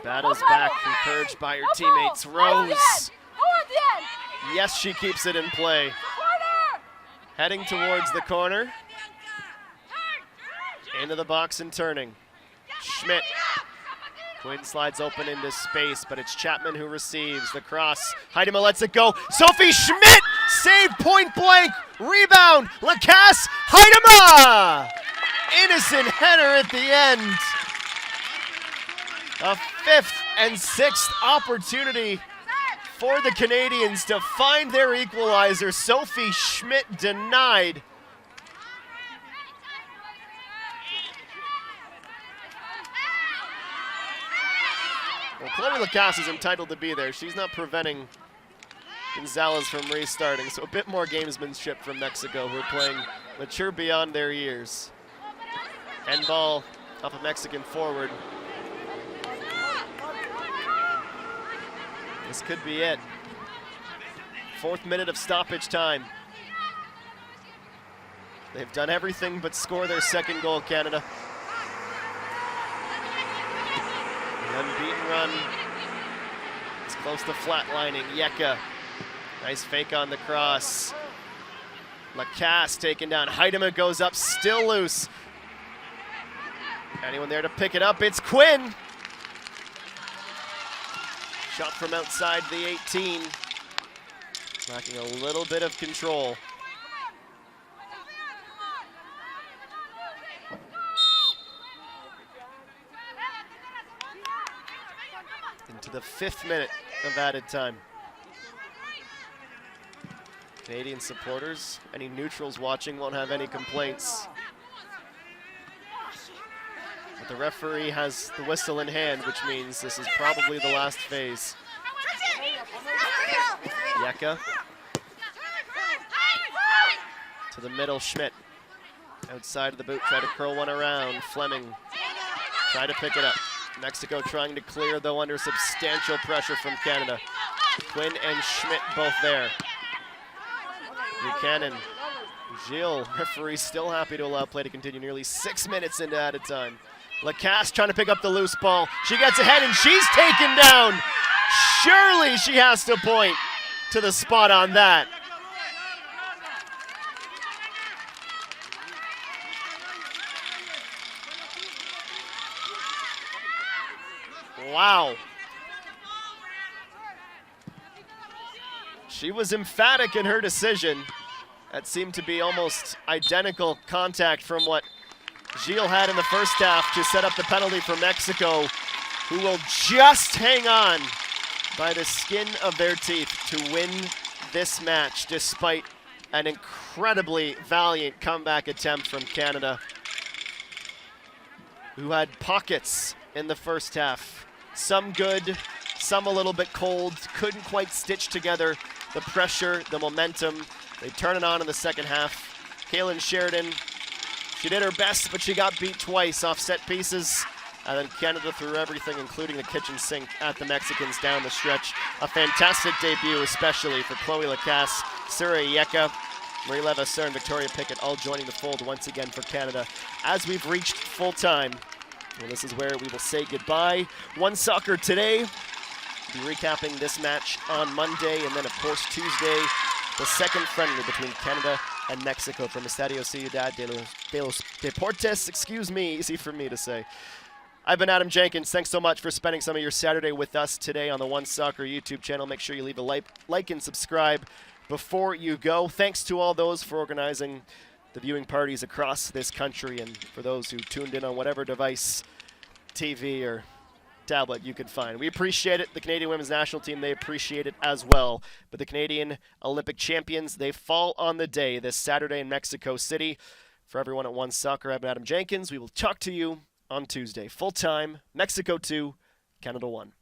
Battles back, encouraged by her teammates. Rose. Yes, she keeps it in play. Heading towards the corner. Into the box and turning. Schmidt. Quinn slides open into space, but it's Chapman who receives the cross. Heidema lets it go. Sophie Schmidt! Save point blank! Rebound! Lacasse! Heidema! Innocent header at the end. A 5th and 6th opportunity for the Canadians to find their equalizer. Sophie Schmidt denied. Well, Chloe Lacasse is entitled to be there. She's not preventing Gonzalez from restarting, so a bit more gamesmanship from Mexico, who are playing mature beyond their years. End ball off a Mexican forward. This could be it. 4th minute of stoppage time. They've done everything but score their 2nd goal, Canada. The unbeaten run. It's close to flatlining. Yeka. Nice fake on the cross. Lacasse taken down. Heidema goes up, still loose. Anyone there to pick it up? It's Quinn. Shot from outside the 18. Lacking a little bit of control. Into the 5th minute of added time. Canadian supporters, any neutrals watching won't have any complaints. But the referee has the whistle in hand, which means this is probably the last phase. Yeka. To the middle, Schmidt. Outside of the boot, try to curl one around. Fleming try to pick it up. Mexico trying to clear, though, under substantial pressure from Canada. Quinn and Schmidt both there. Buchanan. Gilles, referee still happy to allow play to continue nearly 6 minutes into added time. Lacasse trying to pick up the loose ball. She gets ahead and she's taken down. Surely she has to point to the spot on that. Wow. She was emphatic in her decision. That seemed to be almost identical contact from what Gilles had in the first half to set up the penalty for Mexico, who will just hang on by the skin of their teeth to win this match, despite an incredibly valiant comeback attempt from Canada, who had pockets in the first half. Some good, some a little bit cold, couldn't quite stitch together the pressure, the momentum. They turn it on in the second half. Kaylin Sheridan, she did her best, but she got beat twice off set pieces. And then Canada threw everything, including the kitchen sink, at the Mexicans down the stretch. A fantastic debut, especially for Chloe Lacasse, Sura Yeka, Marie Levasseur, and Victoria Pickett, all joining the fold once again for Canada. As we've reached full time, well, this is where we will say goodbye. One Soccer today. We'll be recapping this match on Monday, and then, of course, Tuesday, the second friendly between Canada and Mexico from Estadio Ciudad de los Deportes. Excuse me, easy for me to say. I've been Adam Jenkins. Thanks so much for spending some of your Saturday with us today on the One Soccer YouTube channel. Make sure you leave a like and subscribe before you go. Thanks to all those for organizing the viewing parties across this country, and for those who tuned in on whatever device, TV or tablet you could find. We appreciate it. The Canadian women's national team, they appreciate it as well. But the Canadian Olympic champions, they fall on the day this Saturday in Mexico City. For everyone at One Soccer, I've been Adam Jenkins. We will talk to you on Tuesday. Full time, Mexico 2, Canada 1.